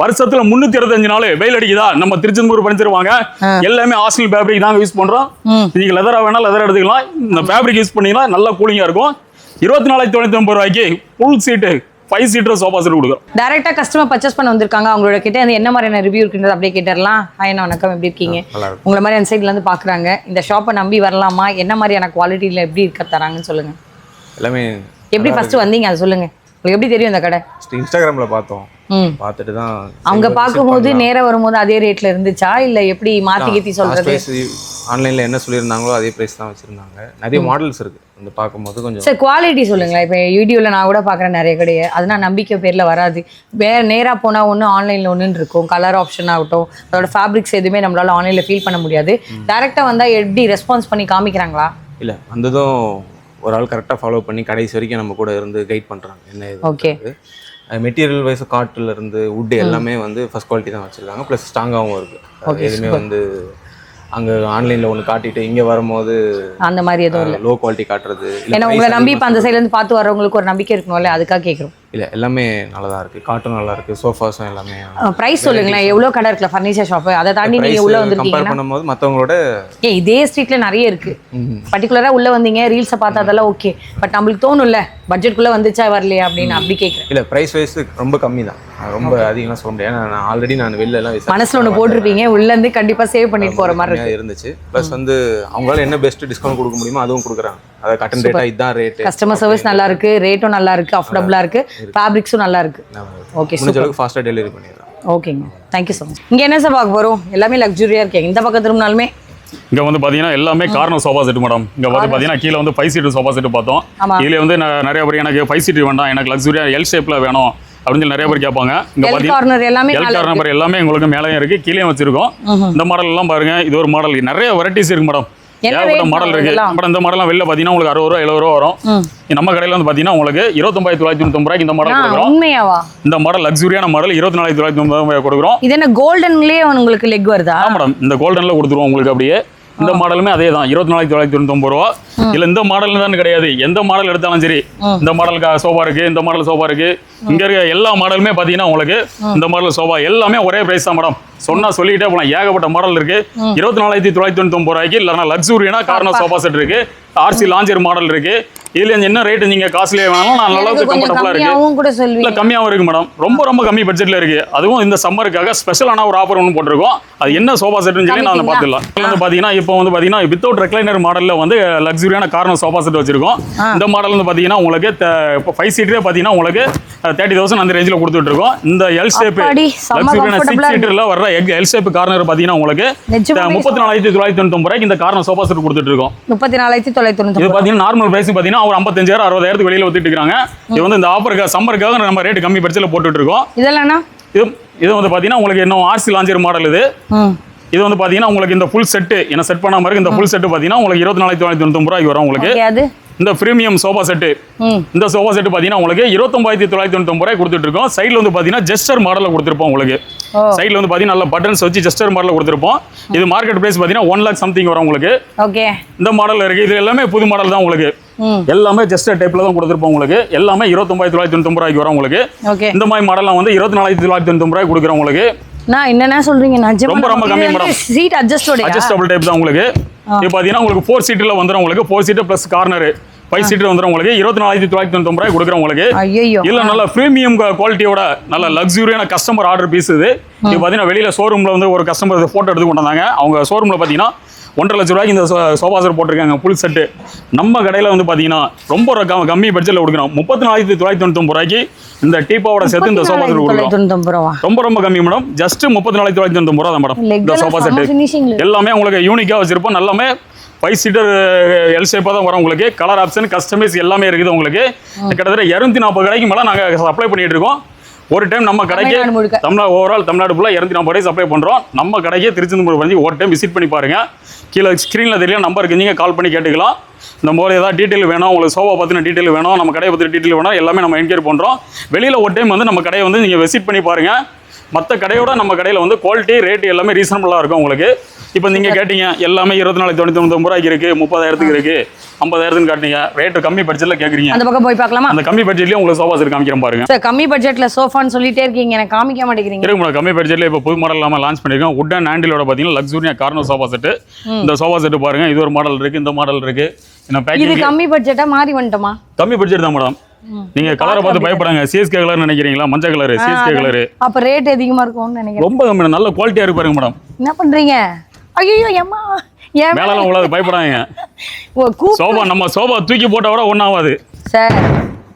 வருஷத்துல 365 நாள் வெயில் அடிக்குதா நம்ம திருச்செந்தூர் பர்னிச்சர் வாங்க. எல்லாமே ஆஸ்ட்ரேலியன் ஃபேப்ரிக் தாங்க யூஸ் பண்றோம். நீங்க லெதரா வேணா லெதர் எடுத்துக்கலாம். இந்த ஃபேப்ரிக் யூஸ் பண்ணீங்கன்னா நல்லா கூலிங்கா இருக்கும். 24,999 ரூபாய்க்கு ஃபுல் சீட்டு 5 சீட்டர் சோஃபா செட் கொடுக்குறோம். டைரக்டா கஸ்டமர் பர்ச்சேஸ் பண்ண வந்திருக்காங்க. அவங்களோட கிட்ட என்ன மாதிரியான ரிவ்யூ இருக்குன்றது அப்படியே கேட்டுடலாம். ஹாய்ண்ணா வணக்கம், எப்படி இருக்கீங்க? உங்களை மாதிரி அந்த சைட்ல இருந்து பாக்குறாங்க. இந்த ஷாப்பை நம்பி வரலாமா? என்ன மாதிரியான குவாலிட்டியில எப்படி இருக்க தராங்கன்னு சொல்லுங்க. எல்லாமே எப்படி ஃபர்ஸ்ட் வந்தீங்க அதை சொல்லுங்க. உங்களுக்கு எப்படி தெரியும் இந்த கடை? இன்ஸ்டாகிராமில் பார்த்தோம், ம். பார்த்துட்டு தான் அவங்க பார்க்கும்போது நேரா வரும்போது அதே ரேட்ல இருந்துச்சா இல்லை எப்படி மாற்றி கீத்தி சொல்றது? ஆன்லைனில் என்ன சொல்லியிருந்தாங்களோ அதே ப்ரைஸ் தான் வச்சுருந்தாங்க. நிறைய மாடல்ஸ் இருக்குது வந்து பார்க்கும்போது கொஞ்சம். சார் குவாலிட்டி சொல்லுங்களேன். இப்போ யூடியூப்ல நான் கூட பார்க்குறேன் நிறைய கடையை, அதனால் நம்பிக்கை பேரில் வராது. வேறு நேராக போனால் ஒன்று ஆன்லைனில் ஒன்றுன்னு இருக்கும், கலர் ஆப்ஷன் ஆகட்டும், அதோட ஃபேப்ரிக்ஸ் எதுவுமே நம்மளால ஆன்லைனில் ஃபீல் பண்ண முடியாது. டேரெக்டாக வந்தால் எப்படி ரெஸ்பான்ஸ் பண்ணி காமிக்கிறாங்களா? இல்லை, வந்ததும் ஒரு ஆள் கரெக்டாக ஃபாலோ பண்ணி கடைசி வரைக்கும் நம்ம கூட இருந்து கைட் பண்ணுறாங்க. என்ன இது ஓகே. மெட்டீரியல் வைஸ் காட்டுல இருந்து வுட் எல்லாமே வந்து ஃபர்ஸ்ட் குவாலிட்டி தான் வச்சுருக்காங்க. ப்ளஸ் ஸ்ட்ராங்காகவும் இருக்குது. எதுவுமே வந்து அங்கே ஆன்லைனில் ஒன்று காட்டிட்டு இங்கே வரும்போது அந்த மாதிரி எதுவும் இல்லை, லோ குவாலிட்டி காட்டுறது. ஏன்னா உங்களை நம்பி இப்போ அந்த சைட்லேருந்து பார்த்து வரவங்களுக்கு ஒரு நம்பிக்கை இருக்கணும்ல, அதுக்காக கேட்குறோம். இல்லை, எல்லாமே நல்லா தான் இருக்குது. காட்டும் நல்லா இருக்குது, சோஃபாஸும் எல்லாமே. ப்ரைஸ் சொல்லுங்களேன், எவ்வளோ கடை இருக்குல்ல ஃபர்னிச்சர் ஷாப்பு, அதை தாண்டி நீங்கள் உள்ளே வந்திருக்கீங்க கம்பேர் பண்ணும்போது மற்றவங்களோட இதே ஸ்ட்ரீட்டில் நிறைய இருக்குது. பர்டிகுலராக உள்ளே வந்தீங்க, ரீல்ஸை பார்த்தா அதெல்லாம் ஓகே, பட் நம்மளுக்கு தோணும்ல பட்ஜெட்குள்ளே வந்துச்சா வரலையா அப்படின்னு, அப்படி கேட்குறேன். இல்லை, ப்ரைஸ் வைஸ் ரொம்ப கம்மி தான், ரொம்ப அதிகமாக சொல்ல முடியாது. ஏன்னா நான் ஆல்ரெடி நான் வெளில எல்லாம் மனசில் ஒன்று போட்டிருப்பீங்க, உள்ளேருந்து கண்டிப்பாக சேவ் பண்ணிட்டு போகிற மாதிரி இருந்துச்சு. ப்ளஸ் வந்து அவங்களால என்ன பெஸ்ட் டிஸ்கவுண்ட் கொடுக்க முடியுமோ அதுவும் கொடுக்குறாங்க. அதை கட்டன் ரேட்டா இதுதான் ரேட். கஸ்டமர் சர்வீஸ் நல்லா இருக்கு, ரேட்டும் நல்லா இருக்கு, அஃபோர்டபுளா இருக்கு, ஃபேப்ரிக்ஸும் நல்லா இருக்கு. ஓகே, முடிஞ்ச அளவுக்கு ஃபாஸ்ட்டாக டெலிவரி பண்ணிடுறோம். ஓகேங்க, தேங்க்யூ ஸோ மச். இங்கே என்ன சார் பார்க்க போகிறோம்? எல்லாமே லக்ஸுரியாக இருக்கேன். இந்த பக்கம் திரும்பினாலுமே இங்க வந்து பாத்தீங்கன்னா எல்லாமே கார்னர் சோஃபா செட் மேடம். இங்க வந்து பாத்தீங்கன்னா கீழே வந்து 5 சீட் சோஃபா செட் பார்த்தோம். கீழே வந்து நிறைய பேர் எனக்கு 5 சீட் வேண்டாம், எனக்கு லக்ஸுரியா எல் ஷேப்ல வேணும் அப்படின்னு சொல்லி நிறைய பேர் கேட்பாங்க. இங்க பாத்தீங்கன்னா எல் கார்னர் எல்லாமே உங்களுக்கு மேலேயும் இருக்கு, கீழேயும் வச்சிருக்கோம். இந்த மாடல் எல்லாம் பாருங்க, இது ஒரு மாடல், நிறைய வெரைட்டிஸ் இருக்கு மேடம். ஏகப்பட்ட மாடல் இருக்கு. அப்புறம் இந்த மாடல்லாம் வெளில பாத்தீங்கன்னா உங்களுக்கு 60 ரூபா 70 ரூபா வரும். நம்ம கடையில வந்து பாத்தீங்கன்னா உங்களுக்கு 29,990 ரூபாய்க்கு இந்த மாடல் கொடுக்குறோம். உண்மையாவா? இந்த மாடல் லக்ஸுரியான மாடல் 24,990 ரூபாய் கொடுக்குறோம். இது என்ன கோல்டன்லயே உங்களுக்கு லெக் வருதா? மேடம், இந்த கோல்டன்ல கொடுத்துருவோம் உங்களுக்கு. அப்படியே இந்த மாடலுமே அதே தான், 24,990 ரூபா. இல்ல இந்த மாடல் தான் கிடையாது, எந்த மாடல் எடுத்தாலும் சரி. இந்த மாடலுக்கு சோஃபா இருக்கு, இந்த மாடல் சோஃபா இருக்கு, இங்க இருக்க எல்லா மாடலுமே பாத்தீங்கன்னா உங்களுக்கு இந்த மாடல் சோஃபா எல்லாமே ஒரே பிரைஸ் தான் மேடம். சொன்னா சொல்லிக்கிட்டே போலாம், ஏகப்பட்ட மாடல் இருக்கு. 24,990 ரூபாய்க்கு இல்லைன்னா லக்ஸுரியான கார்னர் சோஃபா செட் இருக்கு, ஆர்சி லாஞ்சர் மாடல் இருக்கு. இதுல என்ன ரேட் நீங்க காஸ்ட்லியா வேணாலும் நான் நல்லா கம்ஃபர்டபுளா இருக்கு, இல்ல கம்மியாவும் இருக்கு மேடம். ரொம்ப ரொம்ப கம்மி பட்ஜெட்ல இருக்கு. அதுவும் இந்த சம்மருக்காக ஸ்பெஷலான ஒரு ஆஃபர் ஒன்று போட்டிருக்கோம். அது என்ன சோஃபா செட்னு சொல்லி நான் பார்த்துடலாம். வந்து பாத்தீங்கன்னா இப்போ வந்து பாத்தீங்கன்னா வித்தவுட் ரெக்லைனர் மாடல்ல வந்து லக்ஸுரியான கார்னர் சோஃபா செட் வச்சிருக்கோம். இந்த மாடல் வந்து பாத்தீங்கன்னா உங்களுக்கு 5 சீட்டரே பாத்தீங்கன்னா உங்களுக்கு 30,000 அந்த ரேஞ்சில் கொடுத்துட்டு இருக்கோம். இந்த எல் ஷேப் லக்ஸுரியான 6 சீட்டர்ல வர்ற எல் ஷேப் கார்னர் பாத்தீங்கன்னா உங்களுக்கு 34,990 ரூபாய்க்கு இந்த கார்னர் சோஃபா செட் கொடுத்துட்டு இருக்கோம். 34,990. இது பாத்தீங்கன்னா நார்மல் பிரைஸ் பாத்தீங்கன்னா ஒரு 55,000 60,000 வெளியில வித்துட்டு இருக்காங்க. இது வந்து இந்த ஆஃபருக்கு சம்மருக்காக நம்ம ரேட் கம்மி பட்ஜெட்ல போட்டுட்டு இருக்கோம். இதெல்லாம் இது வந்து பாத்தீங்கன்னா உங்களுக்கு இன்னும் ஆர்சி லாஞ்சர் மாடல். இது வந்து பாத்தீங்கன்னா உங்களுக்கு இந்த ஃபுல் செட் என்ன செட் பண்ண மாதிரி இந்த ஃபுல் செட் பாத்தீங்கன்னா உங்களுக்கு 24,990 ரூபாய்க்கு வரும் உங்களுக்கு. இந்த பிரீமியம் சோஃபா செட், இந்த சோஃபா செட் பாத்தீங்கன்னா உங்களுக்கு 29,990 ரூபாய் கொடுத்துட்டு இருக்கோம். சைடுல வந்து பாத்தீங்கன்னா ஜெஸ்டர் மாடல்ல கொடுத்துருப்போம் உங்களுக்கு. சைடுல வந்து பாத்தீங்கன்னா நல்ல பட்டன்ஸ் வச்சு ஜெஸ்டர் மாடல்ல கொடுத்துருப்போம். இது மார்க்கெட் பிரைஸ் பாத்தீங்கன்னா 1 lakh சம்திங் வரும் உங்களுக்கு. ஓகே, இந்த மாடல் இருக்கு. இது எல்லாமே புது மாடல் தான் உங்களுக்கு. எல்லாமே ஜெஸ்டர் டைப்ல தான் கொடுத்துருப்போம் உங்களுக்கு. எல்லாமே 29,990 ரூபாய்க்கு வரும் உங்களுக்கு. இந்த மாதிரி மாடல்லாம் வந்து 24,990 ரூபாய் கொடுக்குறோம் உங்களுக்கு. நான் என்னென்ன சொல்றீங்க? ரொம்ப ரொம்ப கம்மி மேடம். சீட் அட்ஜஸ்டபிள் டைப் தான் உங்களுக்கு. இது பாத்தீங்கன்னா உங்களுக்கு 4 சீட்ல வந்துரும் உங்களுக்கு. 4 சீட் பிளஸ் கார்னர் 5 சீட் வந்துரும் உங்களுக்கு. 24,990 ரூபாய் கொடுக்குறோம் உங்களுக்கு. இல்ல நல்ல பிரீமியம் குவாலிட்டியோட நல்ல லக்ஸுரியான கஸ்டமர் ஆர்டர் பீஸ் இது. இது பாத்தீங்கன்னா வெளியில ஷோரூம்ல வந்து ஒரு கஸ்டமர் போட்டோ எடுத்து கொண்டு வந்தாங்க. அவங்க ஷோரூம்ல பாத்தீங்கன்னா 1.5 லட்ச ரூபாய்க்கு இந்த சோஃபா செட் போட்டிருக்காங்க ஃபுல் செட்டு. நம்ம கடையில் வந்து பார்த்தீங்கன்னா ரொம்ப கம்மி பட்ஜெட்டில் கொடுக்குறோம். 34,990 ரூபாய்க்கு இந்த டீப்பாவோட சேர்த்து இந்த சோஃபா செட் கொடுக்குறோம். ரொம்ப கம்மி மேடம். ஜஸ்ட் 34,990 ரூபா தான் மேடம் இந்த சோஃபா செட்டு. எல்லாமே உங்களுக்கு யூனிக்காக வச்சிருப்போம். எல்லாமே 5 சீட்டர் எல் ஷேப்பாக தான் வரும் உங்களுக்கு. கலர் ஆப்ஷன் கஸ்டமைஸ் எல்லாமே இருக்குது உங்களுக்கு. கிட்டத்தட்ட 240 கடைக்கு மேலே நாங்கள் சப்ளை பண்ணிட்டு இருக்கோம். ஒரு டைம் நம்ம கடைக்கு ஓவரால் தமிழ்நாடு ஃபுல்லாக 240 சப்ளை பண்ணுறோம். நம்ம கடைக்கு திருச்செந்தூர் வந்து ஒரு டைம் விசிட் பண்ணி பாருங்க. கீழே ஸ்க்ரீனில் தெரியல நம்பருக்கு நீங்கள் கால் பண்ணி கேட்டுக்கலாம். இந்த மாதிரி ஏதாவது டீட்டெயில் வேணும், உங்களுக்கு சோஃபா பற்றின டீட்டெயில் வேணும், நம்ம கடையை பற்றின டீட்டெயில் வேணும், எல்லாமே நம்ம என்கொயரி பண்ணுறோம். வெளியில் ஒரு டைம் வந்து நம்ம கடையை வந்து நீங்கள் விசிட் பண்ணி பாருங்கள். மற்ற கடையோட நம்ம கடையில் வந்து குவாலிட்டி ரேட் எல்லாமே ரீசனபிளாக இருக்கும் உங்களுக்கு. இப்போ நீங்கள் கேட்டீங்க எல்லாமே 24,990 ரூபாய்க்கு இருக்குது, 30,000 இருக்குது, 50,000 காட்டினீங்க. ரேட்டு கம்மி பட்ஜெட்டில் கேட்குறீங்க. அந்த பக்கம் போய் பார்க்கலாமா? அந்த கம்மி பட்ஜெட்லேயே உங்களுக்கு சோஃபா செட் காமிக்கிறேன் பாருங்க. சார் கம்மி பட்ஜெட்டில் சோஃபான்னு சொல்லிட்டே இருக்கீங்க, எனக்கு காமிக்க மாட்டேங்கிறீங்க. இருக்கு மேடம், கம்மி பட்ஜெட்டில் இப்போ புது மாடல் இல்லாமல் லான்ச் பண்ணியிருக்கோம். வுட் அண்ட் ஹேண்டிலோட பார்த்தீங்கன்னா லக்ஸுரியா கார்னர் சோஃபா செட்டு. இந்த சோஃபா செட்டு பாருங்க, இது ஒரு மாடல் இருக்குது, இந்த மாடல் இருக்குது. இது கம்மி பட்ஜெட்டாக மாறி வந்துட்டோமா? கம்மி பட்ஜெட் தான் மேடம். நீங்க கலரை பார்த்து பயப்படாங்க. சிஎஸ்கே கலர் நினைக்கிறீங்களா? மஞ்சள் கலர் சிஎஸ்கே கலர். அப்ப ரேட் அதிகமா இருக்கும்னு நினைக்கிறேன். ரொம்ப கம்மி, நல்ல குவாலிட்டியா இருக்கு பாருங்க மேடம். என்ன பண்றீங்க? ஐயோ அம்மா, மேலலாம் உள்ளது பயப்படாதீங்க. சோபா நம்ம சோபா தூக்கி போட்டா கூட ஒண்ணாவாது சார்.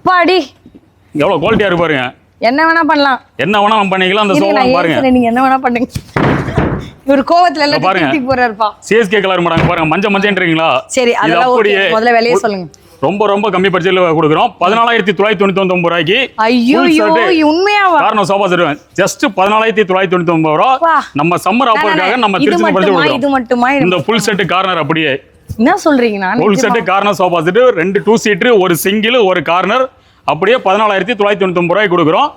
பாடி எவ்வளவு குவாலிட்டியா இருக்கு பாருங்க. என்ன வேணா பண்ணலாம். என்ன வேணா நம்ம பண்ணிக்கலாம். அந்த சோஃபா பாருங்க. நீங்க என்ன வேணா பண்ணுங்க. இவர் கோவத்துல எல்லாம் பாருங்க. திட்டி போறாருப்பா. சிஎஸ்கே கலர் மாடாங்க பாருங்க. மஞ்சன்றீங்களா? சரி அதெல்லாம் ஓகே. முதல்ல விலைய சொல்லுங்க. ரொம்ப கம்மி பட்ஜெட்ல கொடுக்குறோம். 14,999 ரூபாய்க்கு. ஐயோ உண்மையாவா? காரணம் சோஃபா செட் ஜஸ்ட் 14,999 ரூபாய். நம்ம சம்மர் ஆஃபருக்காக நம்ம திருச்சி பட்ஜெட் கொடுக்குறோம். இது மட்டுமா? இந்த ஃபுல் செட் கார்னர் அப்படியே. என்ன சொல்றீங்க? Full set corner sofa set 2 2 seater, ஒரு சிங்கிள், ஒரு கார்னர் அப்படியே 14,999 ரூபாய்க்கு கொடுக்குறோம்.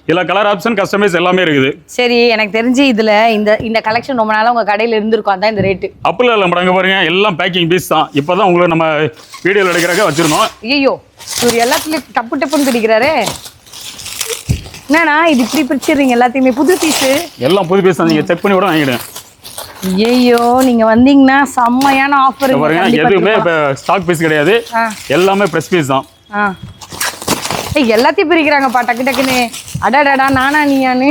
இதுல கலர் ஆப்ஷன் கஸ்டமைஸ் எல்லாமே இருக்குது. சரி எனக்கு தெரிஞ்சு இதுல இந்த கலெக்ஷன் ரொம்ப நாளா உங்க கடையில இருந்திருக்கும். அதான் இந்த ரேட். அப்பல இல்ல மேடம், பாருங்க எல்லாம் பேக்கிங் பீஸ் தான். இப்பதான் உங்களுக்கு நம்ம வீடியோல எடுக்கறக்க வச்சிருந்தோம். ஐயோ இவர் எல்லாத்துலயும் டப்பு டப்புன்னு பிடிக்கிறாரே. என்னன்னா இது இப்படி பிரிச்சிடுறீங்க எல்லாத்தையுமே? புது பீஸ் எல்லாம் புது பீஸ் தான். நீங்க செக் பண்ணி கூட வாங்கிடுங்க. ஐயோ நீங்க வந்தீங்கன்னா செம்மையான ஆஃபர் பாருங்க. எதுவுமே ஸ்டாக் பீஸ் கிடையாது. எல்லாமே ஃப்ரெஷ் பீஸ் தான். எல்லாத்தையும் பிரிக்கிறாங்கப்பா டக்கு டக்குன்னு. அடாடாடா நானா நீயானு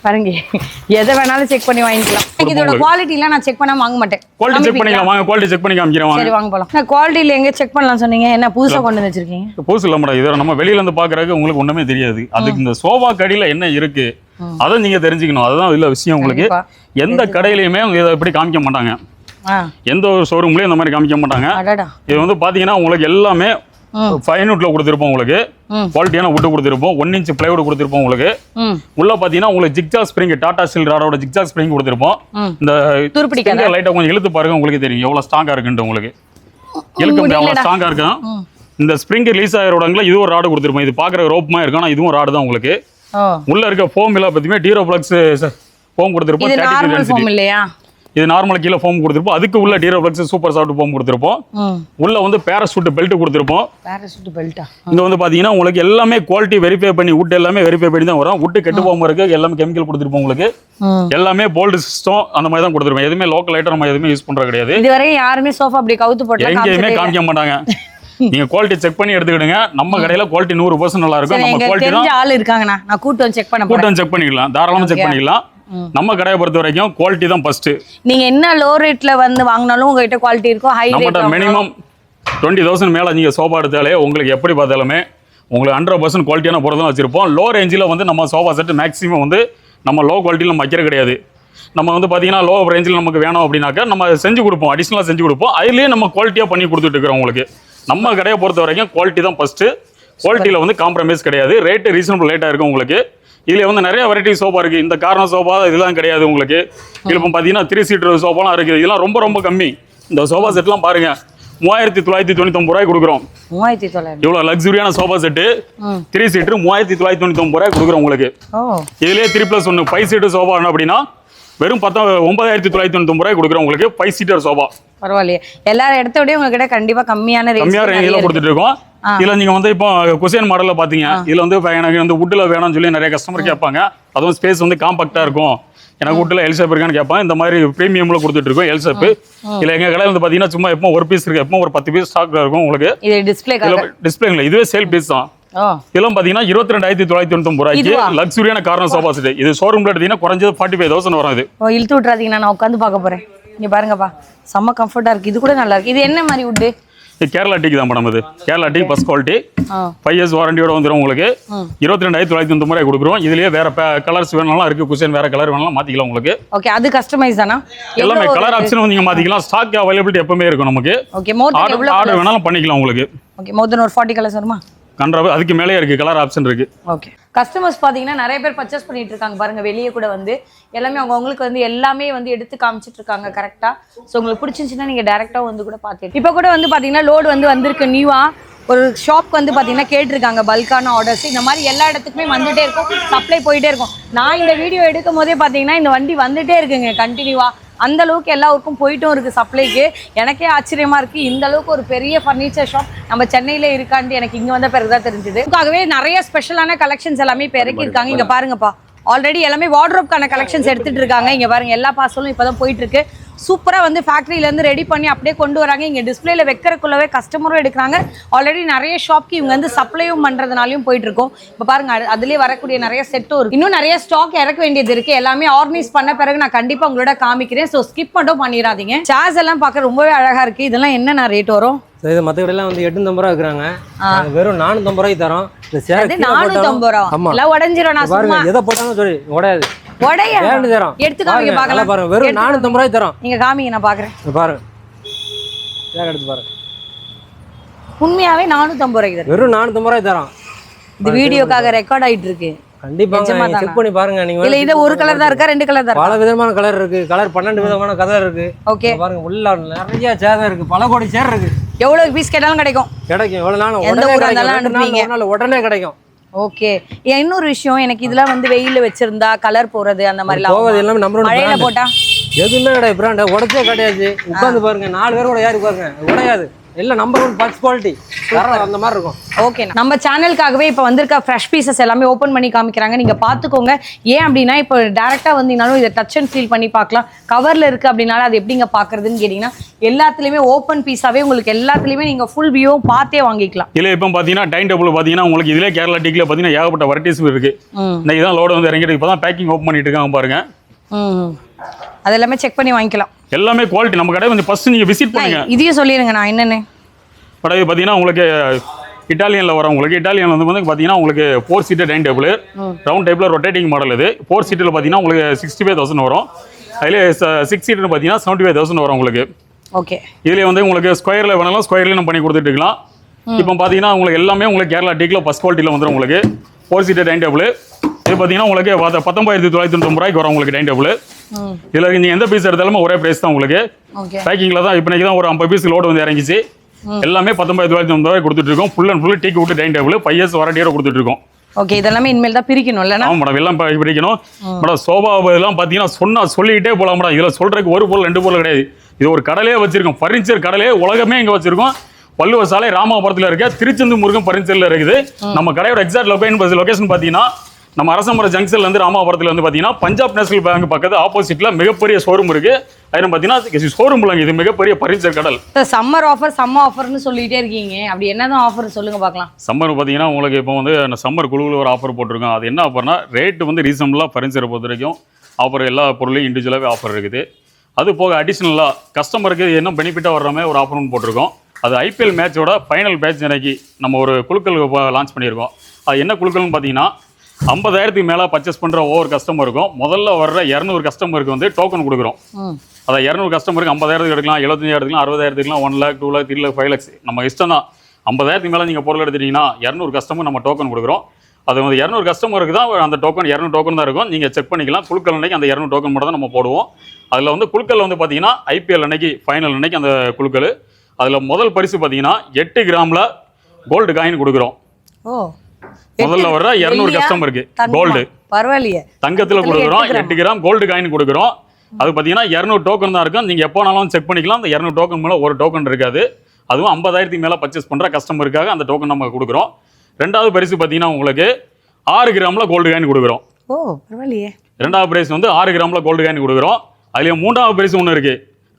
பாருங்க. எதை வேணாலும் செக் பண்ணி வாங்கிக்கலாம். இதோட குவாலிட்டிலாம் நான் செக் பண்ணா வாங்க மாட்டேன். குவாலிட்டி செக் பண்ணிக்கலாம். வாங்க குவாலிட்டி செக் பண்ணி காமிக்கிறேன். சரி வாங்க போலாம். நான் குவாலிட்டில எங்க செக் பண்ணலாம் சொன்னீங்க? என்ன புதுசா கொண்டு வந்து வச்சிருக்கீங்க? புதுசு இல்ல மேடம். இது நம்ம வெளியில இருந்து பாக்குறதுக்கு உங்களுக்கு ஒண்ணுமே தெரியாது. அதுக்கு இந்த சோஃபா கடையில என்ன இருக்கு அதை நீங்க தெரிஞ்சுக்கணும். அதுதான் இல்ல விஷயம். உங்களுக்கு எந்த கடையிலயுமே இதை எப்படி காமிக்க மாட்டாங்க. எந்த ஒரு ஷோரூம்லயும் இந்த மாதிரி காமிக்க மாட்டாங்க. இது வந்து பாத்தீங்கன்னா உங்களுக்கு எல்லாமே ஃபைன் வுட்ல கொடுத்துருப்போம். உங்களுக்கு குவாலிட்டியான வுட் கொடுத்துருப்போம். 1 இன்ச் பிளைவுட் கொடுத்துருப்போம். உங்களுக்கு உள்ள பாத்தீங்கன்னா உங்களுக்கு ஜிக்ஜாக் ஸ்ப்ரிங், டாடா ஸ்டீல் ராடோட ஜிக்ஜாக் ஸ்ப்ரிங் கொடுத்துருப்போம். இந்த லைட்டா கொஞ்சம் இழுத்து பாருங்க, உங்களுக்கு தெரியும் எவ்வளவு ஸ்ட்ராங்கா இருக்குன்னு. உங்களுக்கு இழுக்க எவ்வளவு ஸ்ட்ராங்கா இருக்கும். இந்த ஸ்ப்ரிங் ரிலீஸ் ஆகிற இது ஒரு ராடு கொடுத்துருப்போம். இது பாக்குற ரோப்மா இருக்கு, ஆனா இதுவும் ராடு தான். உங்களுக்கு உள்ள இருக்க ஃபோம் எல்லாம் பத்தியுமே டீரோப்ளக்ஸ் ஃபோம் கொடுத்துருப்போம். இது நார்மல் கீழே ஃபோம் கொடுத்துருப்போம். அதுக்கு உள்ள டீரோப்ளக்ஸ் சூப்பர் சாஃப்ட் ஃபோம் கொடுத்துருப்போம். உள்ள வந்து பேராசூட் பெல்ட் கொடுத்துருப்போம். பேராசூட் பெல்ட்டா? இங்க வந்து பாத்தீங்கன்னா உங்களுக்கு எல்லாமே குவாலிட்டி வெரிஃபை பண்ணி வுட் எல்லாமே வெரிஃபை பண்ணி தான் வரும். வுட் கெட்டு போகாம இருக்கு. எல்லாமே கெமிக்கல் கொடுத்துருப்போம். உங்களுக்கு எல்லாமே போல்டு சிஸ்டம் அந்த மாதிரி தான் கொடுத்துருப்போம். எதுவுமே லோக்கல் ஐட்டம் நம்ம எதுவுமே யூஸ் பண்றது கிடையாது. இதுவரை யாருமே சோஃபா அப்படி கவுத்து போட்டு எங்கேயுமே காமிக்க மாட்டாங்க. நீங்க குவாலிட்டி செக் பண்ணி எடுத்துக்கிடுங்க. நம்ம கடையில குவாலிட்டி 100% நல்லா இருக்கும். நம்ம குவாலிட்டி தான். ஆள் இருக்காங்கண்ணா, நான் கூட்டு வந்து செக் பண்ண போறேன். கூட்டு வந்து செக் பண்ணிக்கலாம். தாராளமா செக் பண்ணிக்கலாம். நம்ம கடையை பொறுத்த வரைக்கும் குவாலிட்டி தான் ஃபர்ஸ்ட். நீங்க என்ன லோ ரேட்ல வந்து வாங்கினாலும் உங்ககிட்ட குவாலிட்டி இருக்கும். ஹை ரேட் மினிமம் 20,000 மேல நீங்க சோஃபா எடுத்தாலே உங்களுக்கு எப்படி பார்த்தாலுமே உங்களுக்கு 100% குவாலிட்டியான பொருள் தான் வச்சிருப்போம். லோ ரேஞ்சில் வந்து நம்ம சோஃபா செட் மேக்ஸிமம் வந்து நம்ம லோ குவாலிட்டியில் நம்ம வைக்கிற கிடையாது. நம்ம வந்து பார்த்தீங்கன்னா லோ ரேஞ்சில் நமக்கு வேணும் அப்படின்னாக்கா நம்ம செஞ்சு கொடுப்போம், அடிஷ்னலாக செஞ்சு கொடுப்போம். அதுலேயே நம்ம குவாலிட்டியாக பண்ணி கொடுத்துட்டு இருக்கிறோம். உங்களுக்கு நம்ம கடையை பொறுத்த வரைக்கும் குவாலிட்டி தான் ஃபர்ஸ்ட். குவாலிட்டியில் வந்து காம்ப்ரமைஸ் கிடையாது. ரேட்டு ரீசனபிள் ரேட்டாக இருக்கும். உங்களுக்கு இதில் வந்து நிறைய வெரைட்டி சோஃபா இருக்குது. இந்த கார்னர் சோஃபா இதெல்லாம் கிடையாது. உங்களுக்கு இதில் இப்போ பார்த்தீங்கன்னா 3 சீட்டர் சோஃபாலாம் இருக்குது. இதெல்லாம் ரொம்ப கம்மி. இந்த சோஃபா செட்லாம் பாருங்க 3,999 ரூபாய்க்கு கொடுக்குறோம். 3,900 இவ்வளோ லக்ஸுரியான சோஃபா செட்டு 3 சீட்டர் 3,999 ரூபாய்க்கு கொடுக்குறோம். உங்களுக்கு இதுலேயே 3+1 5 சீட்டர் சோஃபா அப்படின்னா வெறும் 9,999 ரூபாய்க்கு கொடுக்குறோம். உங்களுக்கு 5 சீட்டர் சோஃபா. பரவாயில்லையே. எல்லா இடத்த விட உங்ககிட்ட கண்டிப்பா கம்மியான ரேஞ்சில் கொடுத்துட்டு இருக்கோம். இதுல நீங்க வந்து இப்போ குஷன் மாடல்ல பாத்தீங்க. இதுல வந்து எனக்கு வந்து வுட்ல வேணும்னு சொல்லி நிறைய கஸ்டமர் கேட்பாங்க. அதுவும் ஸ்பேஸ் வந்து காம்பாக்டா இருக்கும். எனக்கு வுட்ல எல் ஷேப் இருக்கான்னு கேட்பாங்க. இந்த மாதிரி பிரீமியம்ல கொடுத்துட்டு இருக்கோம் எல் ஷேப். இல்ல எங்க கடையில வந்து பாத்தீங்கன்னா சும்மா எப்போ ஒரு பீஸ் இருக்கு, எப்போ ஒரு 10 பீஸ் ஸ்டாக்ல இருக்கும். உங்களுக்கு இது டிஸ்ப்ளே இல்ல, இதுவே சேல் பீஸ் தான். இதெல்லாம் பாத்தீங்கன்னா 22,999 ரூபாய்க்கு லக்ஸுரியான கார்னர் சோஃபா செட். இது ஷோரூம்ல எடுத்தீங்கன்னா குறைஞ்சது 45,000 வரும். இது இழுத்து விட்டுறாதீங்க, நான் உட்காந்து பார்க்க போறேன். இங்க பாருங்கப்பா, செம்ம கம்ஃபர்ட்டா இருக்கு. இது கூட நல்லா இருக்கு. இது என்ன மாதிரி வுட்? கேரளா டீக்கு தான் மேடம். இது Kerala tea first quality 5 years வாரண்டியோட வந்துடும். உங்களுக்கு 22,999 ரூபாய் கொடுக்குறோம். இதுலயே வேற கலர்ஸ் வேணாலும் இருக்கு. குஷன் வேற கலர் வேணாலும் மாத்திக்கலாம். உங்களுக்கு ஓகே, அது கஸ்டமைஸ் தானா? எல்லாமே கலர் ஆப்ஷன் நீங்க மாத்திக்கலாம். ஸ்டாக் அவைலபிலிட்டி எப்பவுமே இருக்கும் நமக்கு. ஓகே, ஆர்டர் வேணாலும் பண்ணிக்கலாம். உங்களுக்கு ஓகே, மோர் தென் ஒரு 40 கலர்ஸ் வருமா? அதுக்கு மேலே இருக்கு கலர் ஆப்ஷன் இருக்கு. ஓகே, கஸ்டமர்ஸ் பாத்தீங்கன்னா நிறைய பேர் பர்ச்சேஸ் பண்ணிட்டு இருக்காங்க பாருங்க. வெளியே கூட வந்து எல்லாமே அவங்களுக்கு வந்து எல்லாமே வந்து எடுத்து காமிச்சிட்டு இருக்காங்க கரெக்டா. ஸோ உங்களுக்கு பிடிச்சிருந்துச்சுன்னா நீங்க டேரக்டா வந்து கூட பார்த்துட்டு. இப்போ கூட வந்து பாத்தீங்கன்னா லோடு வந்து வந்திருக்கு நியூவா. ஒரு ஷாப் வந்து பாத்தீங்கன்னா கேட்டிருக்காங்க பல்கான ஆர்டர்ஸ். இந்த மாதிரி எல்லா இடத்துக்குமே வந்துட்டே இருக்கும், சப்ளை போயிட்டே இருக்கும். நான் இந்த வீடியோ எடுக்கும் போதே பாத்தீங்கன்னா இந்த வண்டி வந்துட்டே இருக்குங்க கண்டினியூவா. அந்த அளவுக்கு எல்லா ஊருக்கும் போயிட்டும் இருக்கு சப்ளைக்கு. எனக்கே ஆச்சரியமா இருக்கு, இந்த அளவுக்கு ஒரு பெரிய ஃபர்னிச்சர் ஷாப் நம்ம சென்னையில இருக்காண்டு எனக்கு இங்க வந்த பிறகுதான் தெரிஞ்சது. அதுக்காகவே நிறைய ஸ்பெஷலான கலெக்ஷன்ஸ் எல்லாமே இப்போ இறக்கி இருக்காங்க. இங்க பாருங்கப்பா, ஆல்ரெடி எல்லாமே வார்ட்ரோப்கான கலெக்ஷன்ஸ் எடுத்துட்டு இருக்காங்க. இங்க பாருங்க, எல்லா பார்சலும் இப்பதான் போயிட்டு இருக்கு. சூப்பரா வந்து ஃபேக்டரியில இருந்து ரெடி பண்ணி அப்படியே கொண்டு வராங்க. இங்க டிஸ்பிளேல வைக்கிறக்குள்ளவே கஸ்டமரும் எடுக்கிறாங்க. ஆல்ரெடி நிறைய ஷாப்க்கு இவங்க வந்து சப்ளையும் பண்றதுனாலையும் போயிட்டு இருக்கோம். இப்போ பாருங்க, அதுலயே வரக்கூடிய நிறைய செட்டும் இருக்கு. இன்னும் நிறைய ஸ்டாக் இறக்க வேண்டியது இருக்கு. எல்லாமே ஆர்கனைஸ் பண்ண பிறகு நான் கண்டிப்பா உங்களோட காமிக்கிறேன். ஸோ ஸ்கிப் மட்டும் பண்ணிடாதீங்க. சேர்ஸ் எல்லாம் பார்க்க ரொம்பவே அழகா இருக்கு. இதெல்லாம் என்ன ரேட் வரும்? இது மற்ற கடையெல்லாம் வந்து 850 ரூபா இருக்கிறாங்க, வெறும் 450 ரூபாய்க்கு தரோம். இந்த சேர் 450 ரூபா. ஆமா எல்லாம் உடைஞ்சிரும். நான் பாருங்க, சும்மா எதை போட்டாலும் சரி உடையாது. உடைய கேரண்டி தரோம். எடுத்து காமிங்க பார்க்கலாம். பாருங்க, வெறும் 450 ரூபாய்க்கு தரோம். நீங்க காமிங்க, நான் பாக்குறேன். பாருங்க, சேர் எடுத்து பாருங்க. உண்மையாவே 450 ரூபாய்க்கு தரேன். வெறும் 450 ரூபாய்க்கு தரோம். இந்த வீடியோக்காக ரெக்கார்ட் ஆயிட்டு இருக்கு. கண்டிப்பா செக் பண்ணி பாருங்க. நீங்க இல்ல இது ஒரு கலர் தான் இருக்கா, 2 கலர் தான் இருக்கா? பல விதமான கலர் இருக்கு. கலர் 12 விதமான கலர் இருக்கு. ஓகே பாருங்க, உள்ள நிறைய சேர் இருக்கு. பல கோடி சேர் இருக்கு. எவ்வளவு பீஸ் கேட்டாலும் கிடைக்கும். எவ்வளவு நாள் எந்த ஊரா இருந்தாலும் அனுப்புவீங்க. உடனே கிடைக்கும். ஓகே. இன்னொரு விஷயம், எனக்கு இதெல்லாம் வந்து வெயில்ல வச்சிருந்தா கலர் போறது அந்த மாதிரி போவது எல்லாமே நம்மளோட மழையில போட்டா எதுவுமே கிடையாது. பிராண்ட் உடச்சே கிடையாது. உட்காந்து பாருங்க, 4 பேர் கூட ஏறி பாருங்க, உடையாது. எல்லாம் நம்பர் 1 ஃபர்ஸ்ட் குவாலிட்டி அந்த மாதிரி இருக்கும். ஓகே, நம்ம சேனலுக்காகவே இப்போ வந்திருக்க ஃப்ரெஷ் பீசஸ் எல்லாமே ஓப்பன் பண்ணி காமிக்கிறாங்க. நீங்க பாத்துக்கோங்க. ஏன் அப்படின்னா இப்போ டைரக்டா வந்தீங்கனாலும் இதை டச் அண்ட் ஃபீல் பண்ணி பார்க்கலாம். கவர்ல இருக்கு அப்படின்னால அது எப்படிங்க பாக்குறதுன்னு கேட்டீங்கன்னா எல்லாத்துலயுமே ஓப்பன் பீஸாவே உங்களுக்கு எல்லாத்துலயுமே நீங்க ஃபுல் வியூவும் பார்த்தே வாங்கிக்கலாம். இல்ல இப்போ பாத்தீங்கன்னா டைம் டேபிள் பாத்தீங்கன்னா உங்களுக்கு இதுல கேரளா டீக்ல பாத்தீங்கன்னா ஏகப்பட்ட வெரைட்டிஸ் இருக்கு. இன்னைக்கு தான் லோடு வந்து இறங்கிட்டு இப்பதான் பேக்கிங் ஓப்பன் பண்ணிட்டு இருக்காங்க பாருங்க. அது எல்லாமே செக் பண்ணி வாங்கிக்கலாம். எல்லாமே குவாலிட்டி. நம்ம கடை கொஞ்சம் ஃபர்ஸ்ட் நீங்க விசிட் பண்ணுங்க. இதையும் சொல்லிருங்க நான் என்னன்னு. படகு பாத்தீங்கன்னா உங்களுக்கு இட்டாலியன்ல வர உங்களுக்கு இட்டாலியன் வந்து பாத்தீங்கன்னா உங்களுக்கு 4 சீட்டர் டைனிங் டேபிள் ரவுண்ட் டைப்ல ரொட்டேட்டிங் மாடல். இது 4 சீட்டர்ல பாத்தீங்கன்னா உங்களுக்கு 65,000 வரும். அதுல 6 சீட்டர் பாத்தீங்கன்னா 75,000 வரும் உங்களுக்கு. ஓகே. இதுல வந்து உங்களுக்கு ஸ்கொயர்ல வேணாலும் ஸ்கொயர்ல நம்ம பண்ணி கொடுத்துட்டு இருக்கலாம். இப்போ பாத்தீங்கன்னா உங்களுக்கு எல்லாமே உங்களுக்கு கேரளா டீக்ல ஃபர்ஸ்ட் குவாலிட்டில வந்துரும் உங்களுக்கு 4 சீட்டர் டைனிங் டேபிள். இது பாத்தீங்கன்னா உங்களுக்கு 19,990 ரூபாய்க்கு வரும் உங்களுக்கு டைனிங் டேபிள். இதுல நீங்க எந்த பீஸ் எடுத்தாலும் ஒரே பிரைஸ் தான் உங்களுக்கு. பேக்கிங்ல தான் இப்போ தான் ஒரு 50 பீஸ் லோடு வந்து இறங்கிச்சு. எல்லாமே 19,990 ரூபாய் கொடுத்துட்டு இருக்கோம். ஃபுல் அண்ட் ஃபுல் டீக் விட்டு டைனிங் டேபிள் 5 இயர்ஸ் வாரண்டியோட கொடுத்துட்டு இருக்கோம். ஓகே, இதெல்லாம் இனிமேல் தான் பிரிக்கணும் இல்லனா? ஆமா மேடம், எல்லாம் பிரிக்கணும் மேடம். சோபா எல்லாம் பாத்தீங்கன்னா சொல்லிக்கிட்டே போலாம் மேடம். இதுல சொல்றதுக்கு ஒரு பொருள் 2 பொருள் கிடையாது. இது ஒரு கடலையே வச்சிருக்கோம், ஃபர்னிச்சர் கடலையே உலகமே இங்க வச்சிருக்கோம். வள்ளுவர் சாலை ராமாபுரத்துல இருக்க திருச்செந்தூர் முருகன் ஃபர்னிச்சர்ல இருக்குது. நம்ம கடையோட எக்ஸாக்ட் லொகேஷன் பாத்தீங்கன்னா நம்ம அரசமரம் ஜங்ஷன்ல இருந்து ராமாபுரத்துல வந்து பாத்தீங்கன்னா பஞ்சாப் நேஷனல் பேங்க் பக்கத்து ஆப்போசிட்ல மிகப்பெரிய ஷோரூம் இருக்கு. அது பாத்தீங்கன்னா ஷோரூம் இல்லங்க, இது மிகப்பெரிய ஃபர்னிச்சர் கடல். சம்மர் ஆஃபர்னு சொல்லிட்டே இருக்கீங்க. அப்படி என்னதான் ஆஃபர் சொல்லுங்க பார்க்கலாம். சம்மர் பாத்தீங்கன்னா உங்களுக்கு இப்போ வந்து சம்மர் குழுவில் ஒரு ஆஃபர் போட்டிருக்கோம். அது என்ன ஆஃபர்னா ரேட் வந்து ரீசனபிளா ஃபர்னிச்சரை பொறுத்த வரைக்கும் ஆஃபர் எல்லா பொருளையும் இண்டிவிஜுவலாகவே ஆஃபர் இருக்குது. அது போக அடிஷ்னலாக கஸ்டமருக்கு என்ன பெனிஃபிட்டாக வர்ற மாதிரி ஒரு ஆஃபர் போட்டிருக்கோம். அது ஐபிஎல் மேட்சோட ஃபைனல் மேட்ச் இன்னைக்கு நம்ம ஒரு குழுக்கள் லான்ச் பண்ணியிருக்கோம். அது என்ன குழுக்கள்னு பார்த்தீங்கன்னா 50,000க்கு மேலே பர்ச்சேஸ் பண்ணுற ஒவ்வொரு கஸ்டமருக்கும் முதல்ல வர்ற 200 கஸ்டமருக்கு வந்து டோக்கன் கொடுக்குறோம். அதான் 200 கஸ்டமருக்கு 50,000 எடுக்கலாம், 75,000 60,000 1 lakh 2 lakh 3 lakh 5 lakhs நம்ம இஷ்டம் தான். 50,000க்கு மேலே நீங்கள் பொருள் எடுத்துட்டீங்கன்னா 200 கஸ்டமர் நம்ம டோக்கன் கொடுக்குறோம். அது வந்து 200 கஸ்டமருக்கு தான் அந்த டோக்கன் 200 டோக்கன் தான் இருக்கும். நீங்கள் செக் பண்ணிக்கலாம். குழுக்கள் அன்னைக்கு அந்த 200 டோக்கன் மட்டும் தான் நம்ம போடுவோம். அதில் வந்து குழுக்கள் வந்து பார்த்தீங்கன்னா ஐபிஎல் அன்னைக்கு ஃபைனல் அன்னைக்கு அந்த குழுக்கள். அதில் முதல் பரிசு பார்த்தீங்கன்னா 8 கிராமில் கோல்டு காயின் கொடுக்குறோம். முதல்ல வர்ற 200 கஸ்டமருக்கு கோல்டு பரவாயில்லையே தங்கத்தில் கொடுக்குறோம். 8 கிராம் கோல்டு காயின் கொடுக்குறோம். அது பார்த்தீங்கன்னா 200 டோக்கன் தான் இருக்கும். நீங்கள் எப்போனாலும் செக் பண்ணிக்கலாம். அந்த 200 டோக்கன் மேலே ஒரு டோக்கன் இருக்காது. அதுவும் 50,000க்கு மேலே பர்ச்சேஸ் பண்ணுற கஸ்டமருக்காக அந்த டோக்கன் நம்ம கொடுக்குறோம். ரெண்டாவது பரிசு பார்த்தீங்கன்னா உங்களுக்கு 6 கிராமில் கோல்டு காயின் கொடுக்குறோம். ஓ பரவாயில்லையே. ரெண்டாவது பிரைஸ் வந்து 6 கிராமில் கோல்டு காயின் கொடுக்குறோம். அதுலேயும் மூன்றாவது பரிசு ஒன்று இருக்கு.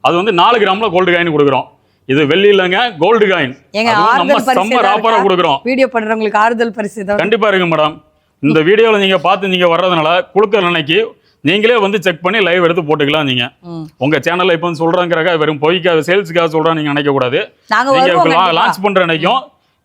அது வந்து 4 கிராமில் கோல்டு காயின் கொடுக்குறோம். இது வெள்ளி இல்லங்க, கோல்டு காயின். நம்ம சம்மர் ஆஃபரா கொடுக்குறோம். வீடியோ பண்றவங்களுக்கு ஆறுதல் பரிசு கண்டிப்பா இருக்கு மேடம். இந்த வீடியோல நீங்க பார்த்து நீங்க வர்றதுனால குழுக்கள் அன்னைக்கு நீங்களே வந்து செக் பண்ணி லைவ் எடுத்து போட்டுக்கலாம். நீங்க உங்க சேனல்ல இப்போ சொல்றாங்கிறக்க வெறும் பொய்க்காக சேல்ஸுக்காக சொல்றா நீங்க நினைக்க கூடாது. நீங்க லான்ச் பண்ற அன்னைக்கும்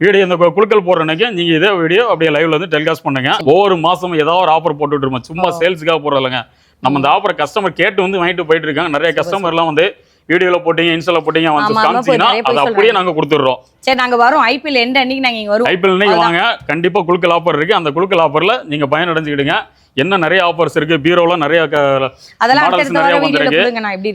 வீடியோ இந்த குழுக்கள் போடுற அன்னைக்கும் நீங்க இதே வீடியோ அப்படியே லைவ்ல வந்து டெலிகாஸ்ட் பண்ணுங்க. ஒவ்வொரு மாசமும் ஏதாவது ஒரு ஆஃபர் போட்டுட்டு இருப்போம். சும்மா சேல்ஸுக்காக போடுறதில்லைங்க. நம்ம இந்த ஆஃபர் கஸ்டமர் கேட்டு வந்து வாங்கிட்டு போயிட்டு இருக்காங்க. நிறைய கஸ்டமர்லாம் வந்து வீடியோல போட்டீங்க, இன்ஸ்டால போட்டீங்க, வந்து காமிச்சீங்கன்னா அது அப்படியே நாங்க கொடுத்துறோம். சரி, நாங்க வரோம். ஐபிஎல் எண்ட் அன்னைக்கு நாங்க இங்க வரோம். ஐபிஎல் அன்னைக்கு வாங்க. கண்டிப்பா குழுக்கள் ஆஃபர் இருக்கு. அந்த குழுக்கள் ஆஃபர்ல நீங்க பயனடைஞ்சுக்கிடுங்க. என்ன நிறைய ஆஃபர்ஸ் இருக்கு. பீரோல நிறைய மாடல்ஸ் நிறைய வந்திருக்கு.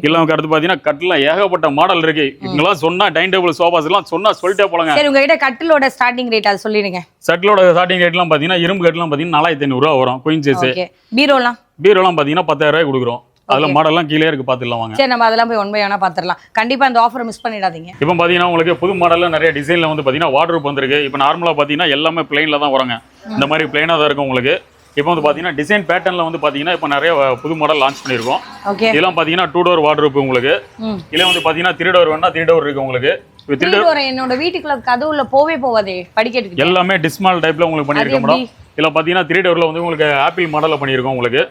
இல்ல அடுத்து பாத்தீங்கன்னா கட்டில ஏகப்பட்ட மாடல் இருக்கு. இங்கெல்லாம் சொன்னா டைனிங் டேபிள் சோஃபாஸ் எல்லாம் சொன்னா சொல்லிட்டே போலாங்க. சரி, உங்ககிட்ட கட்டிலோட ஸ்டார்டிங் ரேட் அது சொல்லிடுங்க. கட்டிலோட ஸ்டார்டிங் ரேட்லாம் பாத்தீங்கன்னா இரும்பு கட்டிலாம் பாத்தீங்கன்னா 4,500 ரூபா வரும். Queen size. பீரோலாம் பாத்தீங்கன்னா 10,000 ரூபாய் கொடுக்குறோம். அதுல மாடல்லாம் கீழே இருக்கு, பாத்துடலாம் வாங்க. சரி, நம்ம அதெல்லாம் போய் ஒன் பை ஒன்னா பாத்துறலாம். கண்டிப்பா இந்த ஆஃபர் மிஸ் பண்ணிடாதீங்க. இப்போ பாத்தீங்கன்னா உங்களுக்கு புது மாடல்ல நிறைய டிசைன்ல வந்து பாத்தீங்கன்னா வார்ட்ரோப் வந்திருக்கு. இப்போ நார்மலா பாத்தீங்கன்னா எல்லாமே பிளைன்ல தான் வராங்க. இந்த மாதிரி பிளைனா தான் இருக்கும் உங்களுக்கு. இப்போ வந்து பாத்தீங்கன்னா டிசைன் பேட்டர்ன்ல வந்து பாத்தீங்கன்னா இப்போ நிறைய புது மாடல் லான்ச் பண்ணிருக்கோம். இதெல்லாம் பாத்தீங்கன்னா 2 டோர் வார்ட்ரோப் உங்களுக்கு. இல்ல வந்து பாத்தீங்கன்னா 3 டோர் வேணா 3 டோர் இருக்கு உங்களுக்கு. என்னோட வீட்டுக்குள்ள கதவுல போவாதே படிக்கட்டுக்கு எல்லாமே டிஸ்மால் டைப்ல உங்களுக்கு பண்ணிருக்கோம் மேடம். இதுல பாத்தீங்கன்னா 3 டோர்ல வந்து உங்களுக்கு ஆப்பிள் மாடல்ல பண்ணிருக்கோம் உங்களுக்கு.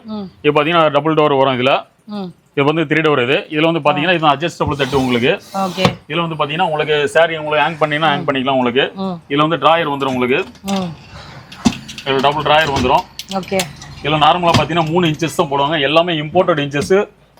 இப்போ பாத்தீங்கன்னா டபுள் டோர் வரும். இதுல இது வந்து 3 டோர் இது. இதுல வந்து பாத்தீங்கன்னா இது அட்ஜஸ்டபிள் தட்டு உங்களுக்கு. ஓகே. இதுல வந்து பாத்தீங்கன்னா உங்களுக்கு சாரி உங்களுக்கு ஹேங் பண்ணீங்கன்னா ஹேங் பண்ணிக்கலாம் உங்களுக்கு. இதுல வந்து டிராயர் வந்துரும் உங்களுக்கு. இதுல டபுள் டிராயர் வந்துரும். ஓகே. இதுல நார்மலா பாத்தீங்கன்னா 3 இன்ச்சஸ் தான் போடுவாங்க. எல்லாமே இம்போர்ட்டட் இன்ச்சஸ்.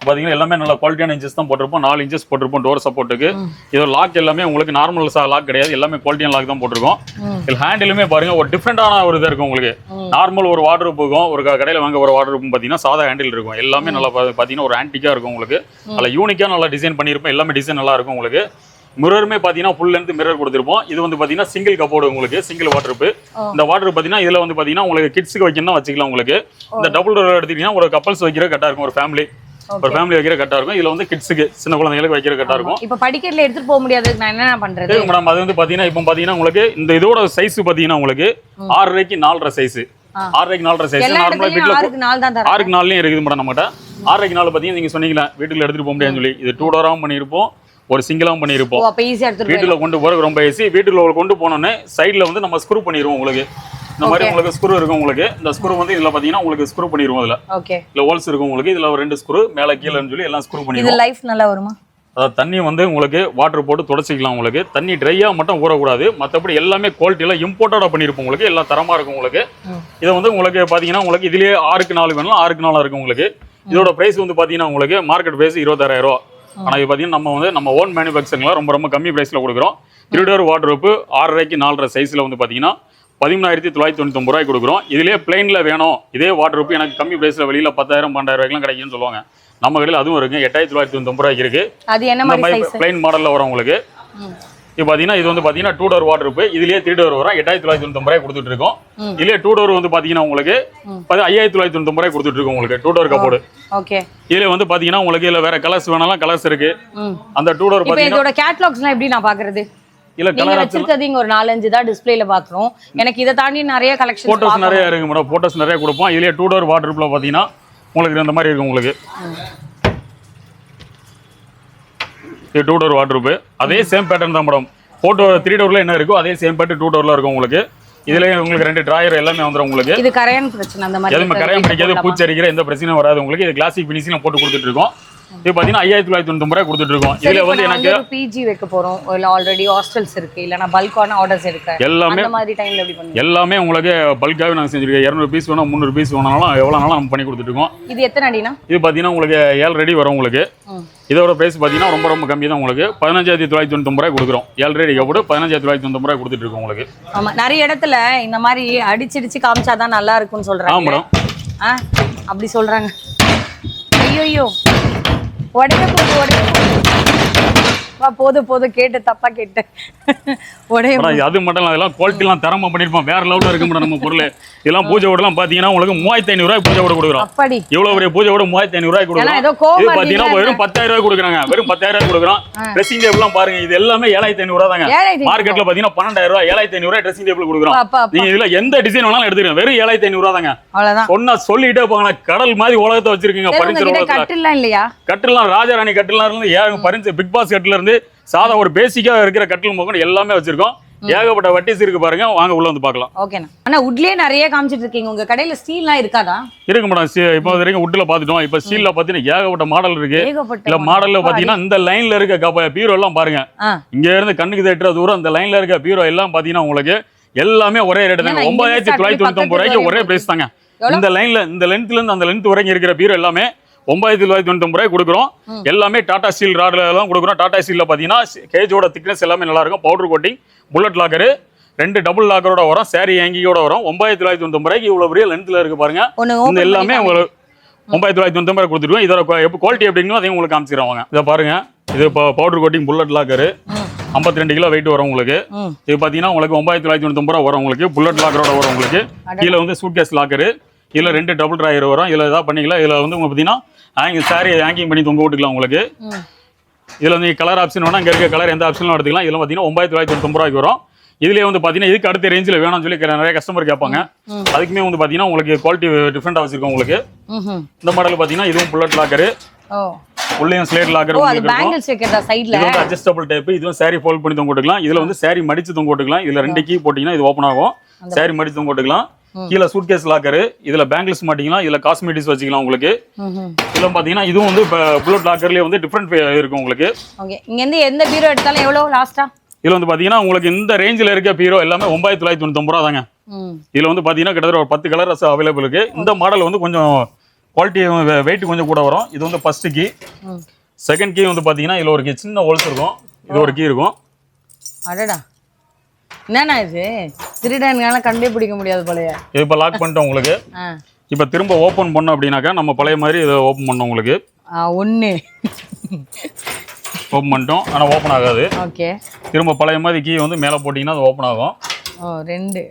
பாத்தீங்கன்னா எல்லாமே நல்ல குவாலிட்டியான இன்ச்சஸ் தான் போட்டிருப்போம். 4 இன்ச்சஸ் போட்டிருப்போம் டோர் சப்போர்ட்டுக்கு. இது லாக் எல்லாமே உங்களுக்கு நார்மல் லாக் கிடையாது. எல்லாமே குவாலிட்டியான லாக் தான் போட்டிருக்கோம். இதுல ஹேண்டிலுமே பாருங்க ஒரு டிஃப்ரெண்டான ஒரு இது இருக்கும் உங்களுக்கு. நார்மல் ஒரு வார்ட்ரோப்புக்கும் ஒரு கடையில வாங்க ஒரு வார்ட்ரோப்பும் பாத்தீங்கன்னா சாதா ஹேண்டில் இருக்கும். எல்லாமே நல்லா பாத்தீங்கன்னா ஒரு ஆன்டிக்கா இருக்கும் உங்களுக்கு. அதுல யூனிக்கா நல்லா டிசைன் பண்ணிருப்போம். எல்லாமே டிசைன் நல்லா இருக்கும் உங்களுக்கு. மிரருமே பாத்தீங்கன்னா ஃபுல் லென்த் மிரர் கொடுத்திருப்போம். இது வந்து பாத்தீங்கன்னா சிங்கிள் கப்போர்டு உங்களுக்கு, சிங்கிள் வார்ட்ரோப். இந்த வார்ட்ரோப் பாத்தீங்கன்னா இதுல வந்து பாத்தீங்கன்னா உங்களுக்கு கிட்ஸ்க்கு வைக்கணும்னா வச்சுக்கலாம் உங்களுக்கு. இந்த டபுள் டோர் எடுத்தீங்கன்னா ஒரு கப்பல்ஸ் வைக்கிற கரெக்டா இருக்கும். ஒரு ஃபேமிலி வைக்கிற கரெக்டா இருக்கும். இதுல வந்து கிட்ஸ்க்கு சின்ன குழந்தைகளுக்கு வைக்கிற கரெக்டா இருக்கும். இப்போ படிக்கட்டுல எடுத்துட்டு போக முடியாது, நான் என்ன பண்றது மேடம்? அது வந்து பாத்தீங்கன்னா இப்போ பாத்தீங்கன்னா உங்களுக்கு இந்த இதோட சைஸ் பாத்தீங்கன்னா உங்களுக்கு 6.5க்கு 4.5 சைஸ். 6.5க்கு 4.5 சைஸ். நார்மலா வீட்ல 6க்கு 4 தான் தராங்க. 6க்கு 4லயும் இருக்குது மேடம் நம்மகிட்ட. 6.5க்கு 4 பாத்தீங்கன்னா நீங்க சொன்னீங்களா வீட்டுல எடுத்துட்டு போக முடியாதுன்னு சொல்லி, இது 2 டோராவும் பண்ணிருப்போம், ஒரு சிங்கிளாவும் பண்ணிருப்போம். அப்ப ஈஸியா எடுத்துட்டு வீட்டுல கொண்டு போறது ரொம்ப ஈஸி. வீட்டுல கொண்டு போனோன்னே சைடுல வந்து நம்ம ஸ்க்ரூ பண்ணிடுவோம் உங்களுக்கு. இந்த மாதிரி உங்களுக்கு ஸ்க்ரூ இருக்கும் உங்களுக்கு. இந்த ஸ்க்ரூ வந்து இதுல பாத்தீங்கன்னா உங்களுக்கு ஸ்க்ரூ பண்ணிடுவோம். இதுல ஓகே. இல்ல ஹோல்ஸ் இருக்கும் உங்களுக்கு. இதுல ஒரு 2 ஸ்க்ரூ மேல கீழன்னு சொல்லி எல்லாம் ஸ்க்ரூ இது பண்ணிடுவோம். லைஃப் நல்லா வருமா? அதாவது தண்ணி வந்து உங்களுக்கு வாட்டர் போட்டு தொடச்சிக்கலாம் உங்களுக்கு. தண்ணி ட்ரையா மட்டும் ஊறக்கூடாது. மற்றபடி எல்லாமே குவாலிட்டியில இம்போர்ட்டடா பண்ணிருப்போம் உங்களுக்கு. எல்லாம் தரமா இருக்கும் உங்களுக்கு. இதை வந்து உங்களுக்கு பாத்தீங்கன்னா உங்களுக்கு இதுலயே 6க்கு 4 வேணும், 6க்கு 4 இருக்கும் உங்களுக்கு. இதோட பிரைஸ் வந்து பாத்தீங்கன்னா உங்களுக்கு மார்க்கெட் பிரைஸ் 26,000 ரூபா. ஆனா இது பாத்தீங்கன்னா நம்ம வந்து நம்ம ஓன் மேனுஃபேக்சரிங்ல ரொம்ப கம்மி பிரைஸ்ல கொடுக்குறோம். 3 டோர் வார்ட்ரோப் 6.5க்கு 4.5 சைஸ்ல வந்து பாத்தீங்கன்னா 13,999 ரூபாய் கொடுக்குறோம். இதுலயே பிளைன்ல வேணும், இதே வார்ட்ரோப் எனக்கு கம்மி பிரைஸ்ல வெளியில 10,000 12,000 ரூபாய்க்குலாம் கிடைக்கும்னு சொல்லுவாங்க. நம்ம கடையில் அதுவும் இருக்கு. 8,999 ரூபாய்க்கு இருக்கு. அது என்ன மாதிரி சைஸ்? பிளைன் மாடல்ல வரும் உங்களுக்கு. இது பாத்தீங்கன்னா இது வந்து பாத்தீங்கன்னா 2 டோர் வார்ட்ரோப். இதுலயே 3 டோர் வரும். 8,999 ரூபாய் கொடுத்துட்டு இருக்கோம். இதுலயே 2 டோர் வந்து பாத்தீங்கன்னா உங்களுக்கு 5,999 ரூபாய் கொடுத்துட்டு இருக்கோம் உங்களுக்கு. 2 டோர் கப்போர்டு. ஓகே. இதுல வந்து பாத்தீங்கன்னா உங்களுக்கு இல்ல வேற கலர்ஸ் வேணாலும் கலர்ஸ் இருக்கு. அந்த 2 டோர் பாத்தீங்கன்னா இதோட கேட்டலாக்ஸ்லாம் எப்படி நான் பாக்குறது? இல்ல நீங்க வச்சிருக்கிறது இங்க ஒரு 4-5 தான் டிஸ்ப்ளேல பாக்குறோம். எனக்கு இத தாண்டி நிறைய கலெக்ஷன்ஸ் போட்டோஸ் நிறைய இருக்கு மேடம். போட்டோஸ் நிறைய கொடுப்போம். இதுலயே 2 டோர் வார்ட்ரோப்ல பாத்தீங்கன்னா உங்களுக்கு இந்த மாதிரி இருக்கும் உங்களுக்கு. இது 2 டோர் வார்ட்ரோப். அதே சேம் பேட்டர்ன் தான் மேடம். போட்டோ 3 டோர்ல என்ன இருக்கோ அதே சேம் பேட்டர்ன் 2 டோர்ல இருக்கும் உங்களுக்கு. இதுல உங்களுக்கு 2 டிராயர் எல்லாமே வந்துரும் உங்களுக்கு. இது கரையான் பிரச்சனை அந்த மாதிரி எதுமே கரையான் பிடிக்காது, பூச்சி அரிக்கிற எந்த பிரச்சனையும் வராது உங்களுக்கு. இது கிளாசிக் ஃபினிஷிங்ல போட்டு கொடுத்துட்டு இருக்கோம். இது பாத்தீங்கன்னா 5,999 ரூபாய் கொடுத்துட்டு இருக்கோம். இதுல வந்து எனக்கு பிஜி வைக்க போறோம், இல்ல ஆல்ரெடி ஹாஸ்டல்ஸ் இருக்கு, இல்லனா பல்கான ஆர்டர்ஸ் இருக்கு, எல்லாமே அந்த மாதிரி டைம்ல எப்படி பண்ணுவீங்க? எல்லாமே உங்களுக்கு பல்காவே நாங்க செஞ்சிருக்கோம். 200 பீஸ் வேணும், 300 பீஸ் வேணாலும் எவ்வளவுனாலும் நம்ம பண்ணி கொடுத்துட்டு இருக்கோம். இது எத்தனை அடினா? இது பாத்தீங்கன்னா உங்களுக்கு 7 அடி வரும் உங்களுக்கு. இதோட பிரைஸ் பாத்தீங்கன்னா ரொம்ப கம்மி தான் உங்களுக்கு. 15,999 ரூபாய் கொடுக்குறோம். 7 அடி கப்போர்டு 15,999 ரூபாய் கொடுத்துட்டு இருக்கோம் உங்களுக்கு. ஆமா, நிறைய இடத்துல இந்த மாதிரி அடிச்சிடிச்சு காமிச்சாதான் நல்லா இருக்கும்னு சொல்றாங்க. ஆமா மேடம். அப்படி சொல்றாங்க. ஐயோ உடைய போதும் கேட்டு தப்பா கேட்டு அது மட்டும் இல்ல, அதெல்லாம் குவாலிட்டி எல்லாம் தரமா பண்ணிருப்போம். வேற லெவல்ல இருக்கு மேடம் நம்ம பொருள். இதெல்லாம் பூஜை ஓடலாம் பாத்தீங்கன்னா உங்களுக்கு 3,500 ரூபாய் பூஜை ஓட கொடுக்குறோம். அப்படி இவ்வளவு பெரிய பூஜை ஓட 3,500 ரூபாய் கொடுக்குறோம். இது பாத்தீங்கன்னா வெறும் 10,000 ரூபாய் கொடுக்குறாங்க. வெறும் 10,000 ரூபாய் கொடுக்குறோம். ட்ரெஸ்ஸிங் டேபிள் எல்லாம் பாருங்க, இது எல்லாமே 7,500 ரூபாய் தாங்க. மார்க்கெட்ல பாத்தீங்கன்னா 12,000 ரூபாய், 7,500 ரூபாய் ட்ரெஸ்ஸிங் டேபிள் கொடுக்குறோம். நீங்க இதுல எந்த டிசைன் வேணாலும் எடுத்துக்கங்க. வெறும் 7,500 ரூபாய் தாங்க. அவ்வளவுதான். சொன்னா சொல்லிட்டே போங்க. கடல் மாதிரி உலகத்தை வச்சிருக்கீங்க. பரிஞ்சு கட்டில்லாம் இல்லையா? கட்டில்லாம் ராஜாராணி கட்டில்லாம் இருந்து பரிஞ்சு பிக் பாஸ் கட்டில இருந்து சாதா ஒரு பேசிக்கா இருக்கிற கட்டில் முதற்கொண்டு எல்லாமே வச்சிருக்கோம். ஏகப்பட்ட வட்டிஸ் இருக்கு பாருங்க, வாங்க உள்ள வந்து பார்க்கலாம். ஓகேண்ணா. ஆனா வுட்லயே நிறைய காமிச்சிட்டு இருக்கீங்க. உங்க கடையில ஸ்டீல்லாம் இருக்காதா? இருக்கு மேடம். இப்போ வரைக்கும் வுட்ல பாத்துட்டோம். இப்போ ஸ்டீல்ல பாத்தீங்கன்னா ஏகப்பட்ட மாடல் இருக்கு. இல்ல மாடல்ல பாத்தீங்கன்னா இந்த லைன்ல இருக்க பீரோ எல்லாம் பாருங்க. இங்க இருந்து கண்ணுக்கு தேட்டுற தூரம் இந்த லைன்ல இருக்க பீரோ எல்லாம் பாத்தீங்கன்னா உங்களுக்கு எல்லாமே ஒரே ரேட் தாங்க. 9,999 ரூபாய்க்கு ஒரே பிரைஸ் தாங்க. இந்த லைன்ல இந்த லென்த்ல இருந்து அந்த லென்த் வரைக்கும் இருக்கிற பீரோ எல்லாமே 9,999 ரூபாய் கொடுக்குறோம். எல்லாமே டாடா ஸ்டீல் ராட்ல எல்லாம் கொடுக்குறோம். டாடா ஸ்டீல்ல பாத்தீங்கன்னா கேஜோட திக்னஸ் எல்லாமே நல்லா இருக்கும். Powder coating, bullet locker, 2 double லாக்கரோட வரும். சாரி ஹேங்கிங்கோட வரும். 9,999 ரூபாய்க்கு இவ்வளவு பெரிய லென்த்ல இருக்கு பாருங்க. இந்த எல்லாமே 9,999 ரூபாய் கொடுத்துருவோம். இதோட குவாலிட்டி எப்படின்னு அதையும் உங்களுக்கு காமிச்சிடுவாங்க. இதை பாருங்க. இது powder coating bullet locker 52 kilo weight வரும் உங்களுக்கு. இது பாத்தீங்கன்னா உங்களுக்கு 9,999 ரூபாய் வரும் உங்களுக்கு. புல்லட் லாக்கரோட வரும் உங்களுக்கு. கீழே வந்து சூட்கேஸ் லாக்கரு, இதுல 2 டபுள் டிராயர் வரும். இதுல ஏதாவது பண்ணிக்கலாம். இதுல வந்து உங்களுக்கு பாத்தீங்கன்னா சாரி ஹேங்கிங் பண்ணி தொங்க விட்டுக்கலாம் உங்களுக்கு. இதுல வந்து கலர் ஆப்ஷன் வேணா இங்க இருக்க கலர் எந்த ஆப்ஷனும் எடுத்துக்கலாம். இதுல பாத்தீங்கன்னா 9,999 ரூபாய்க்கு வரும். இதுலயே வந்து பாத்தீங்கன்னா இதுக்கு அடுத்த ரேஞ்சில் வேணும்னு சொல்லி நிறைய கஸ்டமர் கேட்பாங்க. அதுக்குமே வந்து பாத்தீங்கன்னா உங்களுக்கு குவாலிட்டி டிஃபரெண்டா வச்சிருக்கோம் உங்களுக்கு. இந்த மாடல் பாத்தீங்கன்னா இதுவும் புல்லட் லாக்கரு, உள்ளேயும் ஸ்லேட் லாக்கர் உங்களுக்கு இது வந்து அட்ஜஸ்டபிள் டைப். இதுவும் சாரி ஃபோல்ட் பண்ணி தொங்க விட்டுக்கலாம். இதுல வந்து சாரி மடிச்சு தொங்க விட்டுக்கலாம். இதுல 2 கீ போட்டீங்கன்னா இது ஓப்பன் ஆகும். சாரி மடிச்சு தொங்க விட்டுக்கலாம். கீழே சூட்கேஸ் லாக்கரு, இதுல பேங்கிள்ஸ் மாட்டிக்கலாம், இதுல காஸ்மெட்டிக்ஸ் வச்சுக்கலாம் உங்களுக்கு. இதுல பாத்தீங்கன்னா இதுவும் வந்து புல்லட் லாக்கர்லயே வந்து டிஃபரெண்ட் இருக்கும் உங்களுக்கு. ஓகே, இங்க இருந்து எந்த பீரோ எடுத்தாலும் எவ்வளவு லாஸ்டா? இதுல வந்து பாத்தீங்கன்னா உங்களுக்கு இந்த ரேஞ்சில இருக்க பீரோ எல்லாமே 9999 ரூபா தாங்க. இதுல வந்து பாத்தீங்கன்னா கிட்டத்தட்ட ஒரு 10 கலர்ஸ் அவைலபிள் இருக்கு. இந்த மாடல் வந்து கொஞ்சம் குவாலிட்டி வெயிட் கொஞ்சம் கூட வரும். இது வந்து ஃபர்ஸ்ட் கீ. செகண்ட் கீ வந்து பாத்தீங்கன்னா இதுல ஒரு சின்ன ஹோல்ஸ் இருக்கும், இது ஒரு கீ இருக்கும். அடடா, என்னண்ணா இது திருடனால கண்டே பிடிக்க முடியாது போலயே. இது இப்போ லாக் பண்ணிட்டோம் உங்களுக்கு. இப்போ திரும்ப ஓப்பன் பண்ணோம் அப்படின்னாக்கா நம்ம பழைய மாதிரி இதை ஓப்பன் பண்ணோம் உங்களுக்கு. ஒன்று ஓப்பன் பண்ணிட்டோம், ஆனால் ஓப்பன் ஆகாது. ஓகே, திரும்ப பழைய மாதிரி கீ வந்து மேலே போட்டிங்கன்னா அது ஓப்பன் ஆகும். ரெண்டு.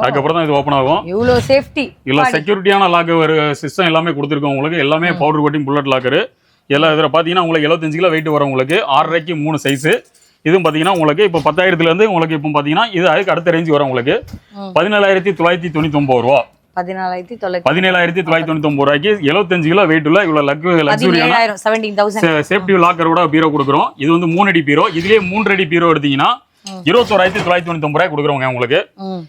அதுக்கப்புறம் தான் இது ஓப்பன் ஆகும். இவ்வளோ சேஃப்டி இல்லை, செக்யூரிட்டியான லாக் சிஸ்டம் எல்லாமே கொடுத்துருக்கோம் உங்களுக்கு. எல்லாமே பவுடர் கோட்டிங் புல்லட் லாக்கரு எல்லாம். இதில் பார்த்தீங்கன்னா உங்களுக்கு 75 கிலோ வெயிட் வரும் உங்களுக்கு. 6.5க்கு 3 சைஸு. இதுவும் பார்த்தீங்கன்னா உங்களுக்கு இப்போ 10,000லேருந்து உங்களுக்கு இப்போ பார்த்தீங்கன்னா இது அதுக்கு அடுத்த ரேஞ்சு வரும் உங்களுக்கு. 17,999 ரூபா. 17,999 ரூபாய்க்கு 75 கிலோ வெயிட் உள்ள இவ்வளோ லக்ஸுரியான 17,000 சேஃப்டி லாக்கரோட பீரோ கொடுக்குறோம். இது வந்து 3 அடி பீரோ. இதுலேயே 3 அடி பீரோ எடுத்தீங்கன்னா 21,999 ரூபாய் கொடுக்குறவங்க உங்களுக்கு.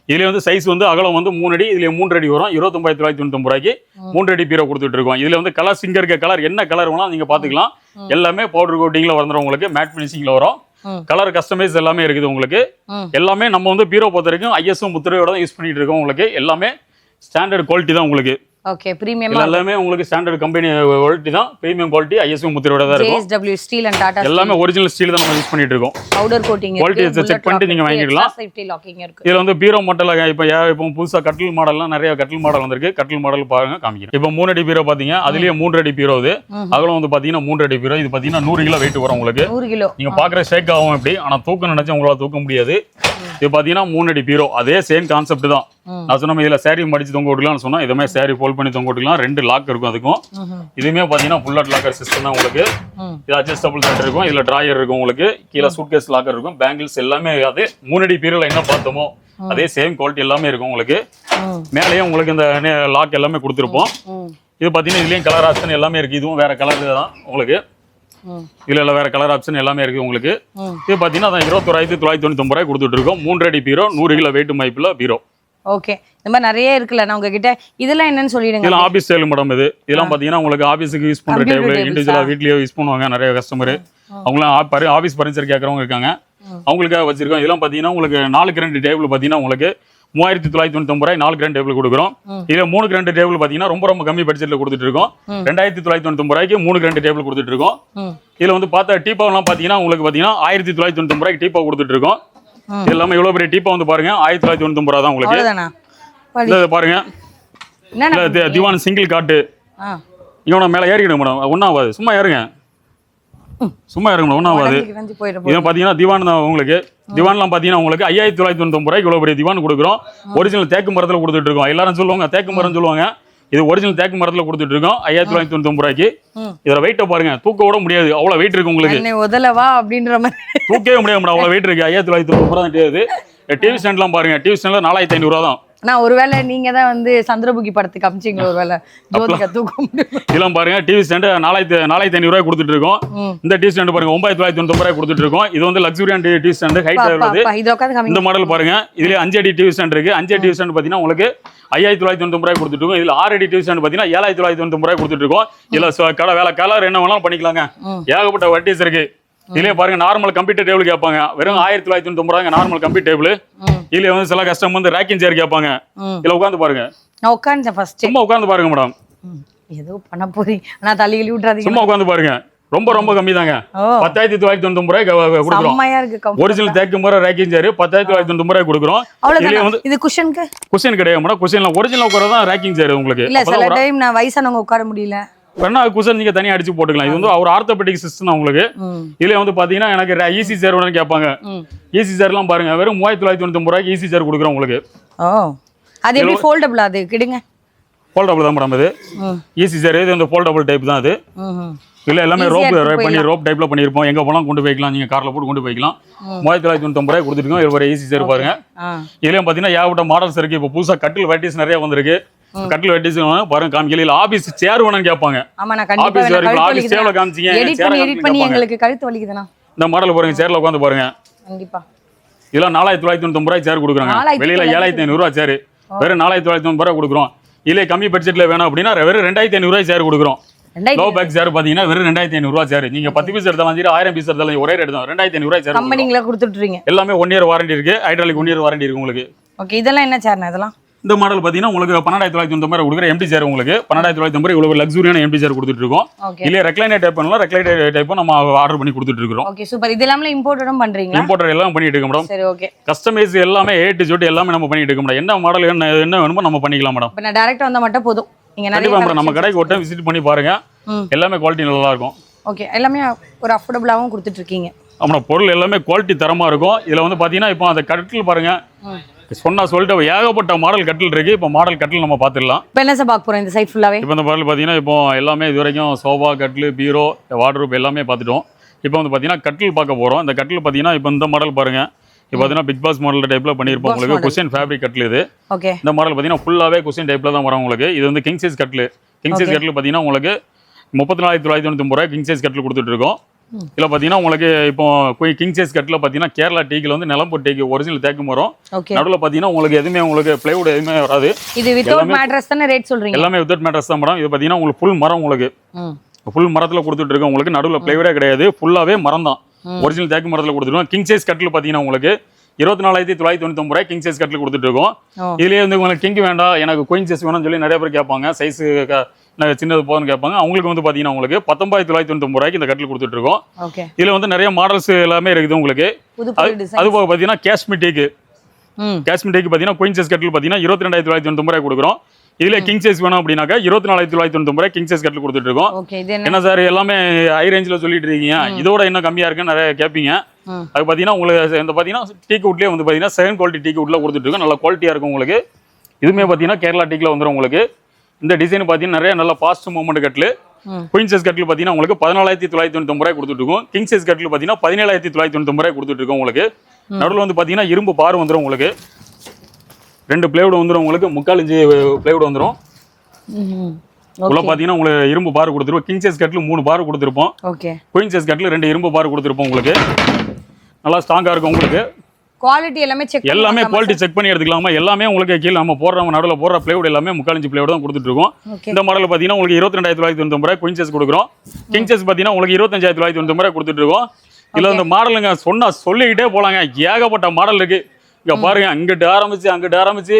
இதுல வந்து சைஸ் வந்து அகலம் வந்து 3 அடி, இதுல 3 அடி வரும். 29,999 ரூபாய்க்கு 3 அடி பீரோ கொடுத்துட்டு இருக்கோம். இதுல வந்து கலர் சிங்கர் இருக்க கலர் என்ன கலர் வேணாலும் நீங்க பாத்துக்கலாம். எல்லாமே பவுடர் கோட்டிங்ல வந்துடும் உங்களுக்கு. மேட் பினிஷிங்ல வரும். கலர் கஸ்டமைஸ் எல்லாமே இருக்குது உங்களுக்கு. எல்லாமே நம்ம வந்து பீரோ பொறுத்த வரைக்கும் ஐஎஸ்ஓ முத்திரையோட தான் யூஸ் பண்ணிட்டு இருக்கோம் உங்களுக்கு. எல்லாமே ஸ்டாண்டர்ட் குவாலிட்டி தான் உங்களுக்கு. ஓகே, பிரீமியம் எல்லாமே உங்களுக்கு ஸ்டாண்டர்ட் கம்பெனி குவாலிட்டி தான். பிரீமியம் குவாலிட்டி ஐஎஸ்ஓ முத்திரையோட தான் இருக்கும். JSW ஸ்டீல் அண்ட் டாடா எல்லாமே ஒரிஜினல் ஸ்டீல் தான் நம்ம யூஸ் பண்ணிட்டு இருக்கோம். பவுடர் கோட்டிங் குவாலிட்டி செக் பண்ணிட்டு நீங்க வாங்கிக்கலாம். சேஃப்டி லாக்கிங் இருக்கு. இதுல வந்து பீரோ மாடல் இப்போ புதுசா கட்டில் மாடல்லாம் நிறைய கட்டில் மாடல் வந்திருக்கு. கட்டில் மாடல் பாருங்க காமிக்கிறேன். இப்போ 3 அடி பீரோ பாத்தீங்க, அதுலயே 3 அடி பீரோ. இது அகலம் வந்து பாத்தீங்கன்னா 3 அடி பீரோ. இது பாத்தீங்கன்னா 100 கிலோ வெயிட் வரும் உங்களுக்கு. 100 கிலோ நீங்க பாக்குற ஷேக் ஆகும் எப்படி, ஆனா தூக்க நினைச்சா உங்களால தூக்க முடியாது. இது பாத்தீங்கன்னா 3 அடி பீரோ. அதே சேம் கான்செப்ட் தான். நான் சொன்ன இதுல சாரி மடிச்சு தொங்க விட்டுக்கலாம்னு சொன்னா இது மாதிரி சாரி ஃபோல்ட் பண்ணி தொங்க விட்டுக்கலாம். 2 லாக் இருக்கும் அதுக்கும். இதுவுமே பாத்தீங்கன்னா புல்லட் லாக்கர் சிஸ்டம் தான் உங்களுக்கு. இது அட்ஜஸ்டபிள் செட் இருக்கும். இதுல டிராயர் இருக்கும் உங்களுக்கு. கீழே சூட்கேஸ் லாக்கர் இருக்கும். பேங்கிள்ஸ் எல்லாமே அதே 3 அடி பீரோல என்ன பார்த்தோமோ அதே சேம் குவாலிட்டி எல்லாமே இருக்கும் உங்களுக்கு. மேலேயே உங்களுக்கு இந்த லாக் எல்லாமே கொடுத்துருப்போம். இது பாத்தீங்கன்னா இதுலயும் கலர் ஆப்ஷன் எல்லாமே இருக்கு. இதுவும் வேற கலர் தான் உங்களுக்கு. இதுல வேற கலர் ஆப்ஷன் எல்லாமே இருக்கு உங்களுக்கு. இது பாத்தீங்கன்னா 21,999 ரூபாய் கொடுத்துட்டு இருக்கோம். 3 அடி பீரோ, 100 கிலோ வெயிட் மைப்புல பீரோ. ஓகே, இந்த மாதிரி நிறைய இருக்குல்ல நான் உங்ககிட்ட. இதெல்லாம் என்னன்னு சொல்லிடுங்க. இதெல்லாம் ஆபீஸ் ஸ்டைல் மேடம். இதெல்லாம் பாத்தீங்கன்னா உங்களுக்கு ஆபீஸுக்கு யூஸ் பண்ற டேபிள், இண்டிவிஜுவலா வீட்லயே யூஸ் பண்ணுவாங்க நிறைய கஸ்டமர். அவங்களாம் ஆபீஸ் பர்னிச்சர் கேட்கறவங்க இருக்காங்க, அவங்களுக்காக வச்சிருக்கோம். இதெல்லாம் பாத்தீங்கன்னா உங்களுக்கு 4க்கு 2 டேபிள் பாத்தீங்கன்னா உங்களுக்கு 3,999 ரூபாய் 4க்கு 2 டேபிள் கொடுக்குறோம். இதுல 3க்கு 2 டேபிள் பாத்தீங்கன்னா ரொம்ப கம்மி பட்ஜெட்ல கொடுத்துட்டு இருக்கோம். 2,999 ரூபாய்க்கு 3க்கு 2 டேபிள் கொடுத்துட்டு இருக்கோம். இதுல வந்து பார்த்தா டீப்பாவெல்லாம் பாத்தீங்கன்னா உங்களுக்கு பாத்தீங்கன்னா 1,999 ரூபாய்க்கு டீப்பா கொடுத்துட்டு இருக்கோம். எல்லாமே இவ்வளவு பெரிய டீப்பா வந்து பாருங்க 1,999 ரூபாய் தான் உங்களுக்கு. பாருங்க திவான் சிங்கிள் காட்டு. இவனை மேல ஏறிக்கிடுங்க மேடம், ஒன்னாவது சும்மா ஏறுங்க, சும்மா ஏறுங்க மேடம், ஒன்னாவது. இதை பாத்தீங்கன்னா திவான் தான் உங்களுக்கு. திவான்லாம் பாத்தீங்கன்னா உங்களுக்கு 5,999 ரூபாய்க்கு இவ்வளவு பெரிய திவான் கொடுக்குறோம். ஒரிஜினல் தேக்கு மரத்துல கொடுத்துட்டு இருக்கோம். எல்லாரும் சொல்லுவாங்க தேக்கு மரம் சொல்லுவாங்க. இது ஒரிஜினல் தேக்கு மரத்துல கொடுத்துட்டு இருக்கோம் 5,999 ரூபாய்க்கு. இதோட வெயிட்ட பாருங்க, தூக்க விட முடியாது அவ்வளவு வெயிட் இருக்கு உங்களுக்கு. உதலவா அப்படின்ற மாதிரி தூக்கவே முடியாது மேடம், அவ்வளவு வெயிட் இருக்கு. 5,999 ரூபாய் தெரியாது. டிவி ஸ்டாண்ட்லாம் பாருங்க, டிவி ஸ்டாண்ட்ல 4,500 ரூபா தான். நான் ஒருவேளை நீங்க தான் வந்து சந்திரமுகி படத்துக்கு அமிச்சிங்களா ஒருவேளை ஜோதிகா தூக்க முடியும். இதெல்லாம் பாருங்க டிவி ஸ்டாண்ட் 4,500 ரூபாய் கொடுத்துட்டு இருக்கோம். இந்த டிவி ஸ்டாண்ட் பாருங்க 9,999 ரூபாய் கொடுத்துட்டு இருக்கோம். இது வந்து லக்ஸுரியான டிவி ஸ்டாண்ட், ஹைட் உள்ளது. இந்த மாடல் பாருங்க, இதுல 5 அடி டிவி ஸ்டாண்ட் இருக்கு. 5 அடி டிவி ஸ்டாண்ட் பாத்தீங்கன்னா உங்களுக்கு 5,999 ரூபாய் கொடுத்துட்டு இருக்கோம். இதுல 6 அடி டிவி ஸ்டாண்ட் பாத்தீங்கன்னா 7,999 ரூபாய் கொடுத்துட்டு இருக்கோம். இதுல வேலை கலர் என்ன வேணாலும் பண்ணிக்கலாங்க, ஏகப்பட்ட வெரைட்டிஸ் இருக்கு. இதுலயே பாருங்க நார்மல் கம்ப்யூட்டர் டேபிள் கேட்பாங்க, வெறும் 1,999 ரூபாய் நார்மல் கம்ப்யூட்டர் டேபிள். இதுல வந்து சில கஸ்டமர் வந்து ரேக்கிங் சேர் கேட்பாங்க. இதுல உட்காந்து பாருங்க, நான் உட்கார்ந்தேன் ஃபர்ஸ்ட். சும்மா உட்காந்து பாருங்க மேடம், ஏதோ பண்ண போறீங்க ஆனா தலையில விட்டுறாதீங்க. சும்மா உட்காந்து பாருங்க, ரொம்ப கம்மி தாங்க. 10,999 ரூபாய் கொடுக்குறோம். செம்மையா இருக்கு. ஒரிஜினல் தேக்கு மர ரேக்கிங் சேர் 10,999 ரூபாய் கொடுக்குறோம். இதுல வந்து இது குஷனுக்கு குஷன் கிடையாது மேடம். குஷன்ல ஒரிஜினல் உட்கார தான் ரேக்கிங் சேர் உங்களுக்கு. இல்ல சில டைம் நான் வயசானவங்க உட்கார முடியல, வேணா குஷன் நீங்க தனியா அடிச்சு போட்டுக்கலாம். இது வந்து ஒரு ஆர்த்தோபெடிக் சிஸ்டம் தான் உங்களுக்கு. இதுல வந்து பாத்தீங்கன்னா எனக்கு ஈஸி சேர் வேணும்னு கேட்பாங்க. ஈஸி சேர்லாம் பாருங்க வெறும் 3,999 ரூபாய்க்கு ஈஸி சேர் கொடுக்குறோம் உங்களுக்கு. ஓ, அது எப்படி ஃபோல்டபிள்? அது கிடுங்க, ஃபோல்டபிள் தான் மேடம். இது ஈஸி சேர், இது வந்து ஃபோல்டபிள் டைப் தான். அது இல்ல எல்லாமே ரோப் டைப்ல பண்ணிருப்போம். எங்க போலாம் கொண்டு போய்க்கலாம், நீங்க கார்ல போட்டு கொண்டு போய்க்கலாம். 3,999 ரூபாய் கொடுத்துருக்கோம். இது ஒரு ஈஸி சேர் பாருங்க. இதுலயும் பாத்தீங்கன்னா ஏகப்பட்ட மாடல்ஸ் இருக்கு. இப்போ புதுசா கட்டில் வெரைட்டிஸ் நிறைய வந்திருக்கு. கட்டில் வெரைட்டிஸ் பாருங்க காமிக்கல. ஆபீஸ் சேர் வேணும்னு கேட்பாங்க. ஆமா, நான் கண்டிப்பா ஆபீஸ் சேர்ல காமிச்சீங்க. எடிட் பண்ணி எங்களுக்கு கழுத்து வலிக்குதுனா இந்த மாடல் பாருங்க, சேர்ல உட்காந்து பாருங்க. கண்டிப்பா இதெல்லாம் 4990 ரூபாய் சேர் கொடுக்குறாங்க. வெளியில 7500 ரூபாய் சேர், வெறும் 4990 ரூபாய் கொடுக்குறோம். இதே கம்மி பட்ஜெட்ல வேணும் அப்படின்னா வெறும் 2500 ரூபாய் சேர் கொடுக்குறோம். லோ பேக் சேர் பாத்தீங்கன்னா வெறும் 2500 ரூபாய் சேர். நீங்க 10 பீஸ் எடுத்தாலும் சரி 1000 பீஸ் எடுத்தாலும் ஒரே ரேட் தான். 2500 ரூபாய் சேர் கம்பெனிங்கள கொடுத்துட்றீங்க. எல்லாமே 1 இயர் வாரண்டி இருக்கு. ஹைட்ராலிக் 1 இயர் வாரண்டி இருக்கு உங்களுக்கு. ஓகே, இதெல்லாம் என்ன சேர்னா இதெல்லாம்? இந்த மாடல் பாத்தீங்கன்னா உங்களுக்கு 12990 ரூபாய் கொடுக்குற எம்டி சேர் உங்களுக்கு 12990 ரூபாய் இவ்வளவு லக்ஸூரியான எம்டி சேர் கொடுத்துட்டு இருக்கோம். இல்ல ரெக்லைனர் டைப் பண்ணலாம், ரெக்லைனர் டைப் நம்ம ஆர்டர் பண்ணி கொடுத்துட்டு இருக்கோம். Okay super. இது எல்லாமே இம்போர்ட்டடும் பண்றீங்களா? இம்போர்ட்டர் எல்லாம் பண்ணிட்டு இருக்கோம் மேடம். சரி ஓகே. கஸ்டமைஸ் எல்லாமே A to Z எல்லாமே நம்ம பண்ணிட்டு இருக்கோம் மேடம். என்ன மாடல் என்ன வேணுமோ நம்ம பண்ணிக்கலாம் மேடம். இப்போ நான் டைரக்டா வந்தா மட்டும் போதும். நீங்க நிறைய நம்ம கடைக்கு ஒரு டைம் விசிட் பண்ணி பாருங்க. எல்லாமே குவாலிட்டி நல்லா இருக்கும். ஓகே, எல்லாமே ஒரு அஃபோர்டபுளாவும் கொடுத்துட்டு இருக்கீங்க. ஆமா, பொருள் எல்லாமே குவாலிட்டி தரமா இருக்கும். இதுல வந்து பாத்தீங்கன்னா இப்போ அந்த கட்டில் பாருங்க, சொல்லிட்டு ஏகப்பட்ட மாடல் கட்டில் இருக்கு. இப்போ மாடல் கட்டில் நம்ம பார்த்துடலாம். இப்போ என்ன சார் பார்க்க போறோம் இந்த சைட் ஃபுல்லாவே? இப்போ இந்த மாடல் பாத்தீங்கன்னா இப்போ எல்லாமே இது வரைக்கும் சோஃபா, கட்டில், பீரோ, வார்ட்ரோப் எல்லாமே பார்த்துட்டோம். இப்போ வந்து பாத்தீங்கன்னா கட்டில் பார்க்க போறோம். இந்த கட்டில் பாத்தீங்கன்னா இப்போ இந்த மாடல் பாருங்க. இப்போ பாத்தீங்கன்னா பிக் பாஸ் மாடல் டைப்ல பண்ணிருப்போம் உங்களுக்கு. குஷன் ஃபேப்ரிக் கட்டில் இது. ஓகே, இந்த மாடல் பாத்தீங்கன்னா ஃபுல்லாவே குஷன் டைப்ல தான் வரும் உங்களுக்கு. இது வந்து கிங் சைஸ் கட்டில். கிங் சைஸ் கட்டில் பாத்தீங்கன்னா உங்களுக்கு 34990 ரூபாய் கிங் சைஸ் கட்டில் கொடுத்துட்டு இருக்கோம். இதில் பார்த்தீங்கன்னா உங்களுக்கு இப்போ கிங் சைஸ் கட்டில் பார்த்தீங்கன்னா கேரளா டீக்கில் வந்து நிலம்பூர் டீக்கு ஒரிஜினல் தேக்கு மரம். நடுவில் பார்த்தீங்கன்னா உங்களுக்கு எதுவுமே உங்களுக்கு பிளைவுட் எதுவுமே வராது. இது வித்தவுட் மேட்ரஸ் தானே ரேட் சொல்றீங்க? எல்லாமே வித்தவுட் மேட்ரஸ் தான் மேடம். இது பார்த்தீங்கன்னா உங்களுக்கு ஃபுல் மரம் உங்களுக்கு. ஃபுல் மரத்தில் கொடுத்துட்டு இருக்கோம் உங்களுக்கு. நடுவில் பிளைவுடே கிடையாது, ஃபுல்லாகவே மரம் தான். ஒரிஜினல் தேக்கு மரத்தில் கொடுத்துருக்கோம். கிங் சைஸ் கட்டில் பார்த்தீங்கன்னா உங்களுக்கு 24990 ரூபாய் கிங் சைஸ் கட்டில் கொடுத்துட்டு இருக்கோம். இதுலேயே வந்து உங்களுக்கு கிங் வேண்டாம், எனக்கு குயின் சைஸ் வேணும்னு சொல்லி நிறைய பேர் கேட்பாங்க. சைஸ் சின்னது போதுன்னு கேட்பாங்க. அவங்களுக்கு வந்து பார்த்தீங்கன்னா உங்களுக்கு 19990 ரூபாய்க்கு இந்த கட்டில் கொடுத்துட்டு இருக்கோம். இதில் வந்து நிறைய மாடல்ஸ் எல்லாமே இருக்குது உங்களுக்கு. அது போக பார்த்தீங்கன்னா காஷ்மீருக்கு பார்த்தீங்கன்னா குயின் சைஸ் கட்டில் பார்த்தீங்கன்னா 22990 ரூபாய் கொடுக்குறோம். இதுல கிங் சைஸ் வேணும் அப்படின்னாக்கா 24990 ரூபாய் கிங் சைஸ் கட்டில் கொடுத்துட்டு இருக்கோம். என்ன சார் எல்லாமே ஹை ரேஞ்சில் சொல்லிட்டு இருக்கீங்க, இதோட என்ன கம்மியா இருக்குன்னு நிறைய கேட்பீங்க. அது பார்த்தீங்கன்னா உங்களுக்கு இந்த பார்த்தீங்கன்னா டீக் வுட்லேயே வந்து பார்த்தீங்கன்னா செகண்ட் குவாலிட்டி டீக் வுட்ல கொடுத்துட்டு இருக்கோம். நல்ல குவாலிட்டியா இருக்கும் உங்களுக்கு. இதுவுமே பார்த்தீங்கன்னா கேரளா டீக்ல வந்துடும் உங்களுக்கு. இந்த டிசைன் பார்த்தீங்கன்னா நிறைய நல்ல ஃபாஸ்ட் மூவ்மெண்ட் கட்டில். குயின் சைஸ் கட்டில் பார்த்தீங்கன்னா உங்களுக்கு 14990 ரூபாய் கொடுத்துட்டு இருக்கோம். கிங் சைஸ் கட்டில் பார்த்தீங்கன்னா 17990 ரூபாய் கொடுத்துட்டு இருக்கோம் உங்களுக்கு. நடுவில் வந்து பார்த்தீங்கன்னா இரும்பு பார் வந்துடும் உங்களுக்கு. 2 பிளேவுட் வந்துடும் உங்களுக்கு. 3/4 இன்ச்சு பிளேவுட் வந்துடும். உள்ள பார்த்தீங்கன்னா உங்களுக்கு இரும்பு பார் கொடுத்துருப்போம். கிங் சைஸ் கட்டில் 3 பார் கொடுத்துருப்போம். குயின் சைஸ் கட்டில் 2 இரும்பு பார் கொடுத்துருப்போம் உங்களுக்கு. நல்லா ஸ்ட்ராங்கா இருக்கும் உங்களுக்கு. குவாலிட்டி எல்லாமே குவாலிட்டி செக் பண்ணி எடுத்துக்கலாமா. எல்லாமே உங்களுக்கு கீழே நம்ம போடுற நடுவில் போடுற பிளேவுட் எல்லாமே 3/4 இன்ச்சு பிளேவுட் தான் கொடுத்துட்டு இருக்கோம். இந்த மாடல் பார்த்தீங்கன்னா உங்களுக்கு 22990 ரூபாய் குயின் சைஸ் கொடுக்குறோம். கிங் சைஸ் பார்த்தீங்கன்னா உங்களுக்கு 25990 ரூபாய் கொடுத்துட்டு இருக்கோம். இதுல இந்த மாடலுங்க சொல்லிக்கிட்டே போலாங்க, ஏகப்பட்ட மாடல் இருக்கு. இங்க பாருங்க, அங்கிட்டு ஆரம்பிச்சு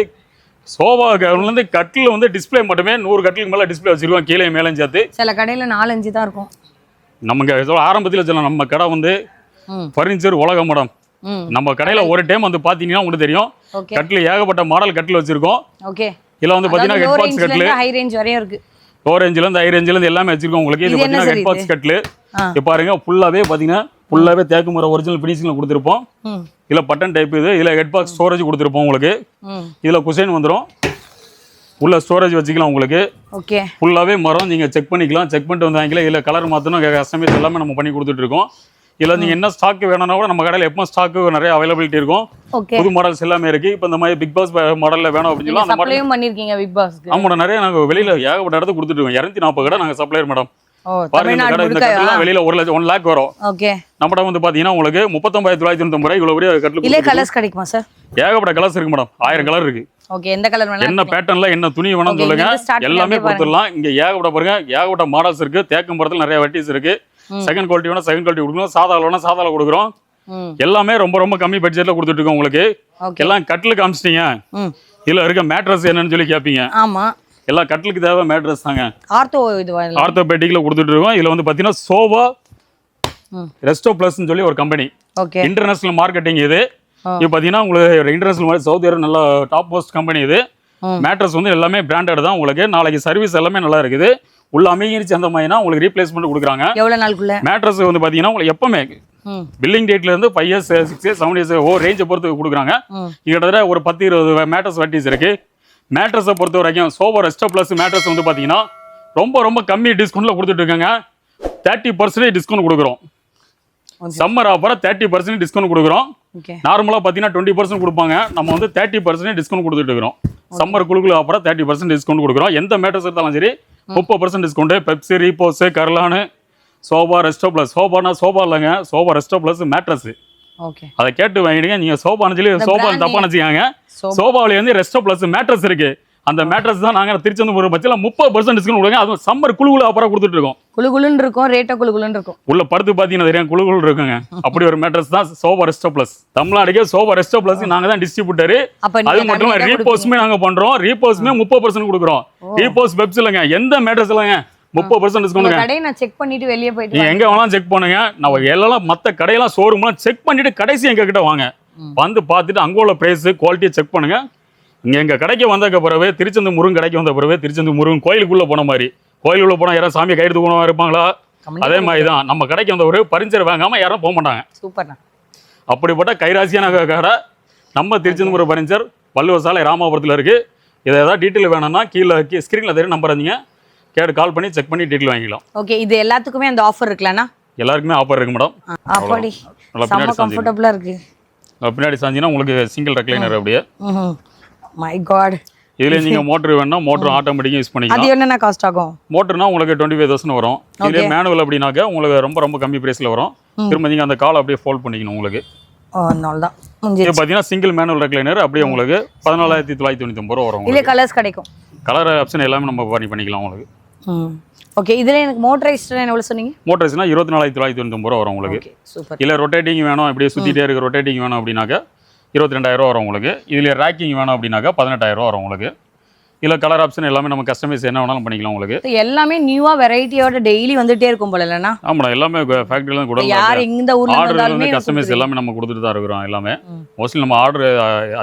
சோஃபாலேருந்து கட்டில் வந்து டிஸ்பிளே மட்டுமே 100 கட்டிலுக்கு மேலே டிஸ்பிளே வச்சிருக்கோம். கீழே மேலே சேர்த்து சில கடையில் 4-5 தான் இருக்கும். நமக்கு ஆரம்பத்தில் சொல்லலாம், நம்ம கடை வந்து ஃபர்னிச்சர் உலகம் மேடம். நம்ம கடையில ஒரு டைம் வந்து பாத்தீங்கன்னா உங்களுக்கு தெரியும், கட்டில் ஏகப்பட்ட மாடல் கட்டில் வச்சிருக்கோம். இதுல வந்து பாத்தீங்கன்னா ஹெட் பாக்ஸ் கட்டில் ஹை ரேஞ்ச் வரையும் இருக்கு. லோ ரேஞ்சில இருந்து ஹை ரேஞ்சில இருந்து எல்லாமே வச்சிருக்கோம் உங்களுக்கு. இது பாத்தீங்கன்னா ஹெட் பாக்ஸ் கட்டில். இப்ப பாருங்க ஃபுல்லாவே பாத்தீங்கன்னா ஃபுல்லாவே தேக்கு மரம் ஒரிஜினல் ஃபினிஷிங்ல கொடுத்திருப்போம். இதுல பட்டன் டைப் இது. இதுல ஹெட் பாக்ஸ் ஸ்டோரேஜ் கொடுத்திருப்போம் உங்களுக்கு. இதுல குஷன் வந்துரும். உள்ள ஸ்டோரேஜ் வச்சுக்கலாம் உங்களுக்கு. ஃபுல்லாவே மரம் நீங்க செக் பண்ணிக்கலாம். செக் பண்ணிட்டு வந்தாங்களே இல்ல கலர் மாத்தணும் கஸ்டமைஸ் எல்லாமே நம்ம பண்ணி கொடுத்துட்டு இருக்கோம். இல்ல நீங்க என்ன ஸ்டாக் வேணும்னா கூட நம்ம கடையில எப்பவும் ஸ்டாக் நிறைய அவைலபிலிட்டி இருக்கும். புது மாடல்ஸ் எல்லாமே இருக்கு. இப்போ இந்த மாதிரி பிக் பாஸ் மாடல்ல வேணும் அப்படின்னு சொல்லி அந்த சப்ளையும் பண்ணிருக்கீங்க பிக் பாஸ்க்கு? ஆமா, நிறைய நாங்க வெளியில ஏகப்பட்ட இடத்துக்கு கொடுத்துட்டு இருக்கோம். 240 கடை நாங்க சப்ளையர் மேடம். பாருங்க, இந்த கடை இந்த கட்டெல்லாம் வெளியில 1 லாக் வரும். நம்மட வந்து பாத்தீங்கன்னா உங்களுக்கு 39990 ரூபாய் இவ்வளவு பெரிய கட்டில். இல்ல கலர்ஸ் கிடைக்குமா சார்? ஏகப்பட்ட கலர்ஸ் இருக்கு மேடம். 1000 கலர் இருக்கு. எந்த கலர் வேணா, என்ன பேட்டர்ன்ல என்ன துணி வேணும்னு சொல்லுங்க, எல்லாமே கொடுத்துடலாம். இங்க ஏகப்பட்ட பாருங்க, ஏகப்பட்ட மாடல்ஸ் இருக்கு. தேக்கு மரத்துல நிறைய வெரைட்டிஸ் இருக்கு. செகண்ட் குவாலிட்டி வேணா செகண்ட் குவாலிட்டி கொடுக்கணும். சாதால வேணா சாதால கொடுக்குறோம். எல்லாமே ரொம்ப ரொம்ப கம்மி பட்ஜெட்ல கொடுத்துட்டு இருக்கோம் உங்களுக்கு. எல்லாம் கட்டிலுக்கு காமிச்சிட்டீங்க. இதுல இருக்க மேட்ரஸ் என்னன்னு சொல்லி கேட்பீங்க. ஆமா, எல்லாம் கட்டிலுக்கு தேவை மேட்ரஸ் தாங்க. ஆர்த்தோபெடிக்ல கொடுத்துட்டு இருக்கோம். இதுல வந்து பாத்தீங்கன்னா சோபா ரெஸ்டோ பிளஸ்ன்னு சொல்லி ஒரு கம்பெனி. இன்டர்நேஷனல் மார்க்கெட்டிங் இது. இது பாத்தீங்கன்னா உங்களுக்கு இன்டர்நேஷனல் சவுதி அரேபியா நல்ல டாப் மோஸ்ட் கம்பெனி இது. மேட்ரஸ் வந்து எல்லாமே பிராண்டட் தான் உங்களுக்கு. நாளைக்கு சர்வீஸ் எல்லாமே நல்லா இருக்குது. உள்ள அமைகிருச்சு அந்த மாதிரினா உங்களுக்கு ரீப்ளேஸ்மெண்ட் கொடுக்குறாங்க. எவ்வளவு நாளுக்குள்ள மேட்ரஸ் வந்து பாத்தீங்கன்னா உங்களுக்கு எப்பவுமே பில்லிங் டேட்ல இருந்து 5 இயர்ஸ் 6 இயர்ஸ் 7 இயர்ஸ் ஓ ரேஞ்சை பொறுத்து கொடுக்குறாங்க. கிட்டத்தட்ட ஒரு 10-20 மேட்ரஸ் வெரைட்டிஸ் இருக்கு. மேட்ரஸை பொறுத்த வரைக்கும் சோபா ரெஸ்டோ பிளஸ் மேட்ரஸ் வந்து பாத்தீங்கன்னா ரொம்ப ரொம்ப கம்மி டிஸ்கவுண்ட்ல கொடுத்துட்டு இருக்காங்க. 30% டிஸ்கவுண்ட் கொடுக்குறோம். சம்மர் ஆஃபரா 30% டிஸ்கவுண்ட் கொடுக்குறோம். நார்மலா பாத்தீங்கன்னா 20% கொடுப்பாங்க. நம்ம வந்து 30% டிஸ்கவுண்ட் கொடுத்துட்டு இருக்கிறோம். சம்மர் குழுக்குள்ள ஆஃபரா 30% டிஸ்கவுண்ட் கொடுக்குறோம். எந்த மேட்ரஸ் எடுத்தாலும் சரி 30% டிஸ்கவுண்ட். பெப்சி, ரீபோஸ், கர்லானு, சோபா ரெஸ்டோ ப்ளஸ். சோபானா சோபா இல்லைங்க, sofa resto plus mattress. Okay, அதை கேட்டு வாங்கிடுங்க. நீங்கள் சோபான்னு சொல்லி சோபா தப்பா நினச்சிக்காங்க. சோபாவில வந்து ரெஸ்டோ ப்ளஸ் மேட்ரஸ் இருக்கு. அந்த மேட்ரஸ் தான் நாங்கள் திருச்செந்தூர் பட்சத்தில் 30% டிஸ்கவுண்ட் கொடுங்க. அதுவும் சம்மர் குழுகுல அப்புறம் கொடுத்துட்டு இருக்கோம். குழுகுலுன்னு இருக்கும், ரேட்டா குழுகுலுன்னு இருக்கும். உள்ள படுத்து பார்த்தீங்கன்னா தெரியும் குழுகுல் இருக்குங்க. அப்படி ஒரு மேட்ரஸ் தான் சோபா ரெஸ்டோ ப்ளஸ். தமிழ்நாடுக்கே சோபா ரெஸ்டோ ப்ளஸ் நாங்கள் தான் டிஸ்ட்ரிபியூட்டர். அது மட்டும் இல்லை, ரீபோஸ்மே நாங்கள் பண்றோம். ரீபோஸ்மே 30% கொடுக்குறோம். ரீபோஸ் வெப்ஸ் இல்லைங்க, எந்த மேட்ரஸ் இல்லைங்க, 30% டிஸ்கவுண்ட். கடையை நான் செக் பண்ணிட்டு வெளியே போயிட்டு நீங்க எங்க வேணாலும் செக் பண்ணுங்க. நம்ம எல்லாம் மற்ற கடையெல்லாம் ஷோரூம்லாம் செக் பண்ணிட்டு கடைசி எங்க கிட்ட வாங்க. வந்து பார்த்துட்டு அங்கே உள்ள பிரைஸ் குவாலிட்டியை செக் பண்ணுங்க. இங்கே எங்கள் கடைக்கு வந்ததுக்கு பிறகு திருச்செந்தூர் முருகன் கடைக்கு வந்த பிறகு திருச்செந்தூர் முருகன் கோயிலுக்குள்ளே போன மாதிரி, கோயிலுக்குள்ளே போனால் யாரும் சாமியை கையெழுத்து போனவங்க இருப்பாங்களா? அதே மாதிரி தான் நம்ம கடைக்கு வந்த ஒரு பரிஞ்சர் வாங்காமல் யாரும் போக மாட்டாங்க. சூப்பர்ண்ணா. அப்படிப்பட்ட கைராசியான கடை நம்ம திருச்செந்தூர் பரிஞ்சர் வள்ளுவர் சாலை ராமாபுரத்தில் இருக்குது. இதை ஏதாவது டீட்டெயில் வேணும்னா கீழே ஸ்க்ரீனில் தெரியும் நம்பர் இருந்தீங்க, கால் பண்ணி செக் பண்ணி டீட்டெயில் வாங்கிக்கலாம். ஓகே, இது எல்லாத்துக்குமே அந்த ஆஃபர் இருக்குல்லண்ணா? எல்லாருக்குமே ஆஃபர் இருக்குது மேடம். அப்படி செம்ம கம்ஃபர்டபுளாக இருக்குது. பின்னாடி சாஞ்சினா உங்களுக்கு சிங்கிள் ரெக்லைனர் அப்படியே. My god. இதுல நீங்க மோட்டர் வேணா மோட்டர் ஆட்டோமேட்டிக்கா யூஸ் பண்ணிக்கலாம். அது என்னென்ன காஸ்ட் ஆகும்? மோட்டர்னா உங்களுக்கு 25,000 வரும். இதுல மேனுவல் அப்படினாக்க உங்களுக்கு ரொம்ப ரொம்ப கம்மி பிரைஸ்ல வரும். திரும்ப நீங்க அந்த கால் அப்படியே ஃபோல்ட் பண்ணிக்கணும் உங்களுக்கு. அவ்வளவுதான். இது பாத்தீங்கன்னா சிங்கிள் மேனுவல் ரெக்லைனர் அப்படியே உங்களுக்கு 14,999 ரூபாய் வரும். இல்ல கலர்ஸ் கிடைக்கும். கலர் ஆப்ஷன் எல்லாமே நம்ம பண்ணிக்கலாம் உங்களுக்கு. ஓகே, இதுல எனக்கு மோட்டரைஸ்ட் எவ்வளவு சொன்னீங்க? மோட்டரைஸ்னா 24,999 ரூபாய் வரும் உங்களுக்கு. சூப்பர். இல்ல ரொட்டேட்டிங் வேணும், அப்படியே சுத்திட்டே இருக்க ரொட்டேட்டிங் வேணும் அப்படினாக்க 22,000 ரூபா வரும் உங்களுக்கு. இதுல ரேக்கிங் வேணும் அப்படினாக்க 18,000 ரூபா வரும் உங்களுக்கு. இல்ல கலர் ஆப்ஷன் எல்லாமே நம்ம கஸ்டமைஸ் என்ன வேணாலும் பண்ணிக்கலாம் உங்களுக்கு. எல்லாமே நியூவா வெரைட்டியோட டெய்லி வந்துட்டே இருக்கும் போல இல்லனா? ஆமாடா, எல்லாமே ஃபேக்டரியில இருந்து கூட யார் இந்த ஊர்ல இருந்தாலுமே கஸ்டமைஸ் எல்லாமே நம்ம கொடுத்துட்டு தான் இருக்கிறோம். எல்லாமே மோஸ்ட்லி நம்ம ஆர்டர்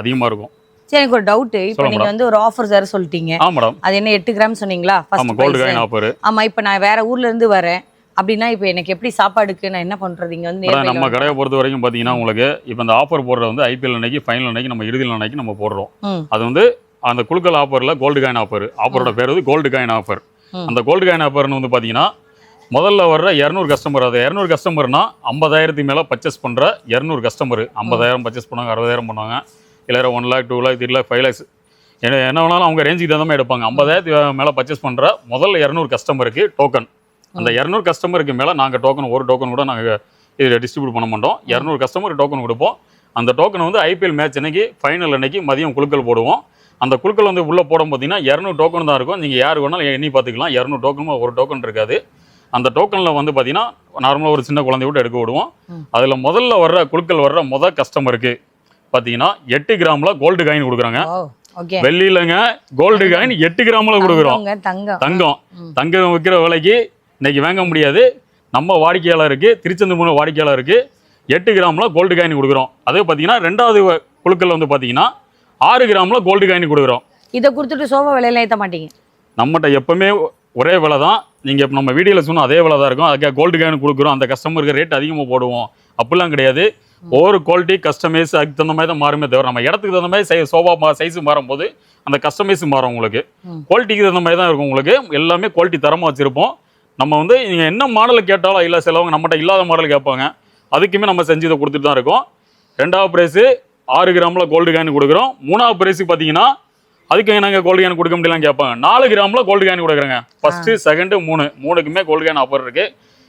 அதிகமா இருக்கும். சரி, எனக்கு ஒரு டவுட். இப்போ நீங்க வந்து ஒரு ஆஃபர் வேற சொல்லிட்டீங்க. ஆமா மேடம். அது என்ன 8 கிராம் சொன்னீங்களா? ஆமா, கோல்ட் காயின் ஆஃபர். ஆமா, இப்போ நான் வேற ஊர்ல இருந்து வரேன் அப்படின்னா இப்போ எனக்கு எப்படி சாப்பாடுக்கு நான் என்ன பண்றது? இங்க வந்து நம்ம கடையை பொறுத்த வரைக்கும் பாத்தீங்கன்னா உங்களுக்கு இப்போ இந்த ஆஃபர் போடுறது வந்து ஐபிஎல் அன்னைக்கு, ஃபைனல் அன்னைக்கு, நம்ம இறுதி அன்னைக்கு நம்ம போடுறோம். அது வந்து அந்த குழுக்கள் ஆஃபர்ல கோல்டு காயின் ஆஃபர். ஆஃபரோட பேர் வந்து கோல்டு காயின் ஆஃபர். அந்த கோல்டு காயின் ஆஃபர்னு வந்து பாத்தீங்கன்னா முதல்ல வர்ற 200 கஸ்டமர், அது 200 கஸ்டமர்னா 50,000 மேல பர்ச்சேஸ் பண்ற 200 கஸ்டமர் 50,000 பர்ச்சேஸ் பண்ணாங்க, 60,000 பண்ணாங்க, இல்ல 1 lakh 2 lakh 3 lakh 5 lakhs என்ன வேணாலும் அவங்க ரேஞ்சுக்கு தகுந்த மாதிரி எடுப்பாங்க. 50,000 மேல பர்ச்சேஸ் பண்ற முதல்ல 200 கஸ்டமருக்கு டோக்கன். அந்த 200 கஸ்டமருக்கு மேலே நாங்கள் டோக்கன் ஒரு டோக்கன் கூட நாங்கள் இதில் டிஸ்ட்ரிபியூட் பண்ண மாட்டோம். 200 கஸ்டமருக்கு டோக்கன் கொடுப்போம். அந்த டோக்கனை வந்து ஐபிஎல் மேட்ச் அன்னைக்கு, ஃபைனல் அன்னைக்கு மதியம் குழுக்கள் போடுவோம். அந்த குழுக்கள் வந்து உள்ளே போடும் பார்த்தீங்கன்னா 200 டோக்கன் தான் இருக்கும். நீங்கள் யார் வேணாலும் எண்ணி பார்த்துக்கலாம். 200 டோக்கனும் ஒரு டோக்கன் இருக்காது. அந்த டோக்கனில் வந்து பார்த்தீங்கன்னா நார்மலாக ஒரு சின்ன குழந்தைய விட்டு எடுக்க விடுவோம். அதில் முதல்ல வர்ற குழுக்கள் வர்ற முதல் கஸ்டமருக்கு பார்த்தீங்கன்னா 8 கிராமில் கோல்டு காயின் கொடுக்குறாங்க. வெள்ளியிலங்க கோல்டு காயின் 8 கிராமில் கொடுக்குறோம். தங்கம் விற்கிற விலைக்கு இன்னைக்கு வாங்க முடியாது. நம்ம வாடிக்கையாளருக்கு, திருச்செந்தூர் வாடிக்கையாளருக்கு 8 கிராமில் கோல்டு காயின் கொடுக்குறோம். அதே பார்த்தீங்கன்னா ரெண்டாவது குழுக்கள் வந்து பார்த்தீங்கன்னா 6 கிராமில் கோல்டு காயின் கொடுக்குறோம். இதை கொடுத்துட்டு சோபா விலையில ஏற்ற மாட்டீங்க? நம்மகிட்ட எப்பவுமே ஒரே விலை தான். நீங்கள் இப்போ நம்ம வீடியோவில் சொன்னால் அதே விலை தான் இருக்கும். அதுக்காக கோல்டு காயின் கொடுக்குறோம், அந்த கஸ்டமருக்கு ரேட் அதிகமாக போடுவோம் அப்படிலாம் கிடையாது. ஒவ்வொரு குவாலிட்டி கஸ்டமைஸ் அதுக்கு தகுந்த மாதிரி தான் மாறுமே தவிர, நம்ம இடத்துக்கு தகுந்த மாதிரி சோபா சைஸ் மாறும்போது அந்த கஸ்டமைஸ் மாறும். உங்களுக்கு குவாலிட்டிக்கு தகுந்த மாதிரி தான் இருக்கும். உங்களுக்கு எல்லாமே குவாலிட்டி தரமாக வச்சுருப்போம். நம்ம வந்து நீங்கள் என்ன மாடல் கேட்டாலும், இல்லை சிலவங்க நம்மகிட்ட இல்லாத மாடல் கேட்பாங்க, அதுக்குமே நம்ம செஞ்சு இதை கொடுத்துட்டு தான் இருக்கோம். ரெண்டாவது ப்ரைஸு 6 கிராமில் கோல்டு காயின் கொடுக்குறோம். மூணாவது ப்ரைஸுக்கு பார்த்தீங்கன்னா அதுக்கு நாங்கள் கோல்டு காயின் கொடுக்க முடியலாம் கேட்பாங்க. 4 கிராமில் கோல்டு காயின் கொடுக்குறேங்க. ஃபஸ்ட்டு, செகண்டு, மூணுக்குமே கோல்டு காயின் ஆஃபர் இருக்குது.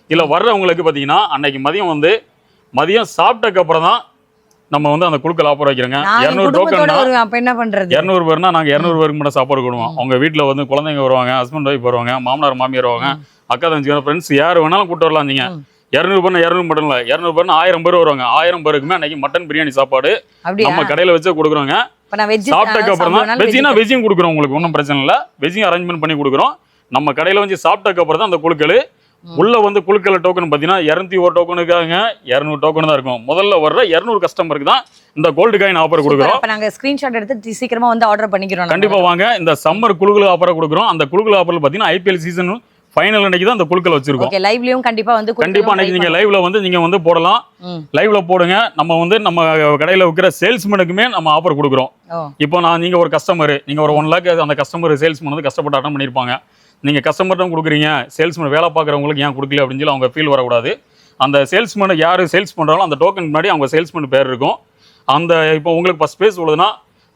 இதில் வர்றவங்களுக்கு பார்த்தீங்கன்னா அன்னைக்கு மதியம் சாப்பிட்டக்கு அப்புறம் தான் நம்ம வந்து அந்த குழுக்கள் ஆஃபர் வைக்கிறோங்க. 200 டோக்கன் 200 பேர்னா நாங்கள் 200 பேருக்கு மட்டும் சாப்பாடு கொடுவோம். அவங்க வீட்டில் வந்து குழந்தைங்க வருவாங்க, ஹஸ்பண்ட் ஒய்ஃப் வருவாங்க, மாமனார் மாமியார் வருவாங்க, அக்கா தங்கச்சி ஃப்ரெண்ட்ஸ் யார் வேணாலும் கூட்டு வரலாம். நீங்கள் 200 பேர்னா 200 மட்டும் இல்லை, 200 பேர்னா 1000 பேர் வருவாங்க. 1000 பேருக்குமே அன்னைக்கு மட்டன் பிரியாணி சாப்பாடு நம்ம கடையில் வச்சு கொடுக்குறோங்க. சாப்பிட்டக்கு அப்புறம் தான் வெஜ்ஜினா வெஜ்ஜும் கொடுக்குறோம். உங்களுக்கு ஒன்றும் பிரச்சனை இல்லை, வெஜ்ஜும் அரேஞ்ச்மெண்ட் பண்ணி கொடுக்குறோம். நம்ம கடையில் வந்து சாப்பிட்டக்கு அப்புறம் தான் அந்த குழுக்கள் உள்ள வந்து குழுக்கள் டோக்கன் பார்த்தீங்கன்னா 201 டோக்கனுக்காக 200 டோக்கன் தான் இருக்கும். முதல்ல வர்ற 200 கஸ்டமருக்கு தான் இந்த கோல்டு காயின் ஆஃபர் கொடுக்குறோம். நாங்கள் ஸ்கிரீன்ஷாட் எடுத்து சீக்கிரமா வந்து ஆர்டர் பண்ணிக்கிறோம். கண்டிப்பா வாங்க. இந்த சம்மர் குழுக்கள் ஆஃபர் கொடுக்குறோம். அந்த குழுக்கள் ஆஃபர் பார்த்தீங்கன்னா ஐபிஎல் சீசன் ஃபைனல் அன்னைக்கு தான் அந்த குழுக்கள் வச்சிருக்கோம். ஓகே, லைவ்லயும் கண்டிப்பா அன்னைக்கு நீங்க லைவ்ல வந்து நீங்க வந்து போடலாம். லைவ்ல போடுங்க. நம்ம வந்து நம்ம கடையில விற்கிற சேல்ஸ்மேனுக்குமே நம்ம ஆஃபர் கொடுக்குறோம். இப்போ நீங்க ஒரு கஸ்டமர், நீங்க ஒரு 1 lakh அந்த கஸ்டமர் சேல்ஸ்மேன் வந்து கஷ்டப்பட்டு அட்டன் பண்ணியிருப்பாங்க. நீங்கள் கஸ்டமர்ட்டும் கொடுக்குறீங்க, சேல்ஸ்மேன் வேலை பார்க்குறவங்களுக்கு ஏன் கொடுக்கல அப்படின்னு சொல்லி அவங்க ஃபீல் வரக்கூடாது. அந்த சேல்ஸ்மேனை யார் சேல்ஸ் பண்ணுறாலும் அந்த டோக்கன் முன்னாடி அவங்க சேல்ஸ்மேன் பேர் இருக்கும். அந்த இப்போ உங்களுக்கு ஃபஸ்ட் பேஸ் உள்ளதுன்னா,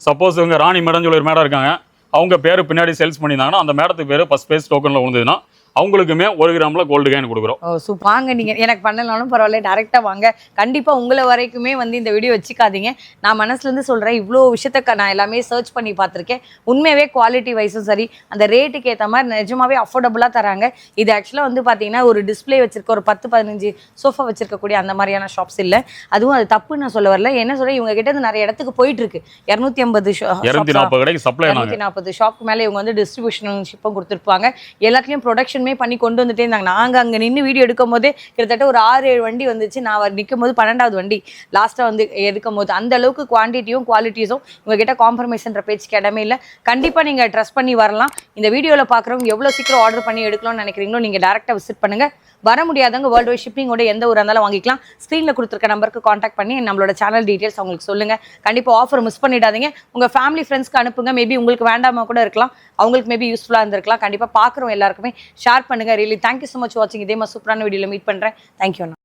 சப்போஸ் இவங்க ராணி மேடம் சொல்லி ஒரு மேடம் இருக்காங்க, அவங்க பேர் பின்னாடி சேல்ஸ் பண்ணியிருந்தாங்கன்னா அந்த மேடத்துக்கு பேர் ஃபஸ்ட் பேஸ் டோக்கனில் விழுந்ததுன்னா அவங்களுக்குமே 1 கிராம்ல கோல்டு காயின் கொடுக்குறோம். ஸோ வாங்க, நீங்கள் எனக்கு பண்ணலாலும் பரவாயில்ல, டேரெக்டாக வாங்க. கண்டிப்பாக உங்களை வரைக்குமே வந்து இந்த வீடியோ வச்சுக்காதீங்க. நான் மனசுலேருந்து சொல்கிறேன், இவ்வளோ விஷயத்த நான் எல்லாமே சர்ச் பண்ணி பார்த்துருக்கேன். உண்மையாகவே குவாலிட்டி வைஸும் சரி, அந்த ரேட்டுக்கு ஏற்ற மாதிரி நிஜமாவே அஃபோர்டபுளாக தராங்க. இது ஆக்சுவலாக வந்து பார்த்தீங்கன்னா ஒரு டிஸ்பிளே வச்சிருக்க ஒரு 10-15 சோஃபா வச்சிருக்கக்கூடிய அந்த மாதிரியான ஷாப்ஸ் இல்லை. அதுவும் அது தப்பு நான் சொல்ல வரல. என்ன சொல்கிறேன், இவங்க கிட்ட இருந்து நிறைய இடத்துக்கு போயிட்டு இருக்கு. 240 கடைக்கு சப்ளை 240 ஷாப்க்கு மேலே இவங்க வந்து டிஸ்ட்ரிபியூஷன் ஷிப்பும் கொடுத்துருப்பாங்க. எல்லாத்துலேயும் ப்ரொடக்ஷனுமே பண்ணி கொண்டு வந்துட்டே இருந்தாங்க. நாங்கள் அங்கே நின்று வீடியோ எடுக்கும் போதே கிட்டத்தட்ட ஒரு 6-7 வண்டி வந்துச்சு. நான் நிற்கும் போது 12வது வண்டி லாஸ்ட்டாக வந்து எடுக்கும் போது அந்த அளவுக்கு குவான்டிட்டியும் குவாலிட்டிஸும் உங்ககிட்ட காம்ப்ரமைஸ்ன்ற பேச்சுக்கு இடமே இல்லை. கண்டிப்பாக நீங்கள் ட்ரஸ்ட் பண்ணி வரலாம். இந்த வீடியோவில் பார்க்குறவங்க எவ்வளோ சீக்கிரம் ஆர்டர் பண்ணி எடுக்கலாம்னு நினைக்கிறீங்களோ நீங்கள் டேரெக்டாக விசிட் பண்ணுங்கள். வர முடியாதவங்க வேர்ல்டு வைட் ஷிப்பிங்கோட எந்த ஊராக இருந்தாலும் வாங்கிக்கலாம். ஸ்க்ரீனில் கொடுத்துருக்க நம்பருக்கு காண்டாக்ட் பண்ணி நம்மளோட சேனல் டீட்டெயில்ஸ் அவங்களுக்கு சொல்லுங்கள். கண்டிப்பாக ஆஃபர் மிஸ் பண்ணிடாதீங்க. உங்கள் ஃபேமிலி ஃப்ரெண்ட்ஸ்க்கு அனுப்புங்க. மேபி உங்களுக்கு வேண்டாமா கூட இருக்கலாம், அவங்களுக்கு மேபி யூஸ்ஃபுல்லாக இருந்திருக்கலாம். கண்டிப்பாக பார்க்குறோம் எல்லாருக்குமே ஷேர் பண்ணுங்கள். ரியலி தேங்க்யூ ஸோ மச் வாட்சிங். இதே மாதிரி சூப்பரான வீடியோவில் மீட் பண்ணுறேன். தேங்க்யூ.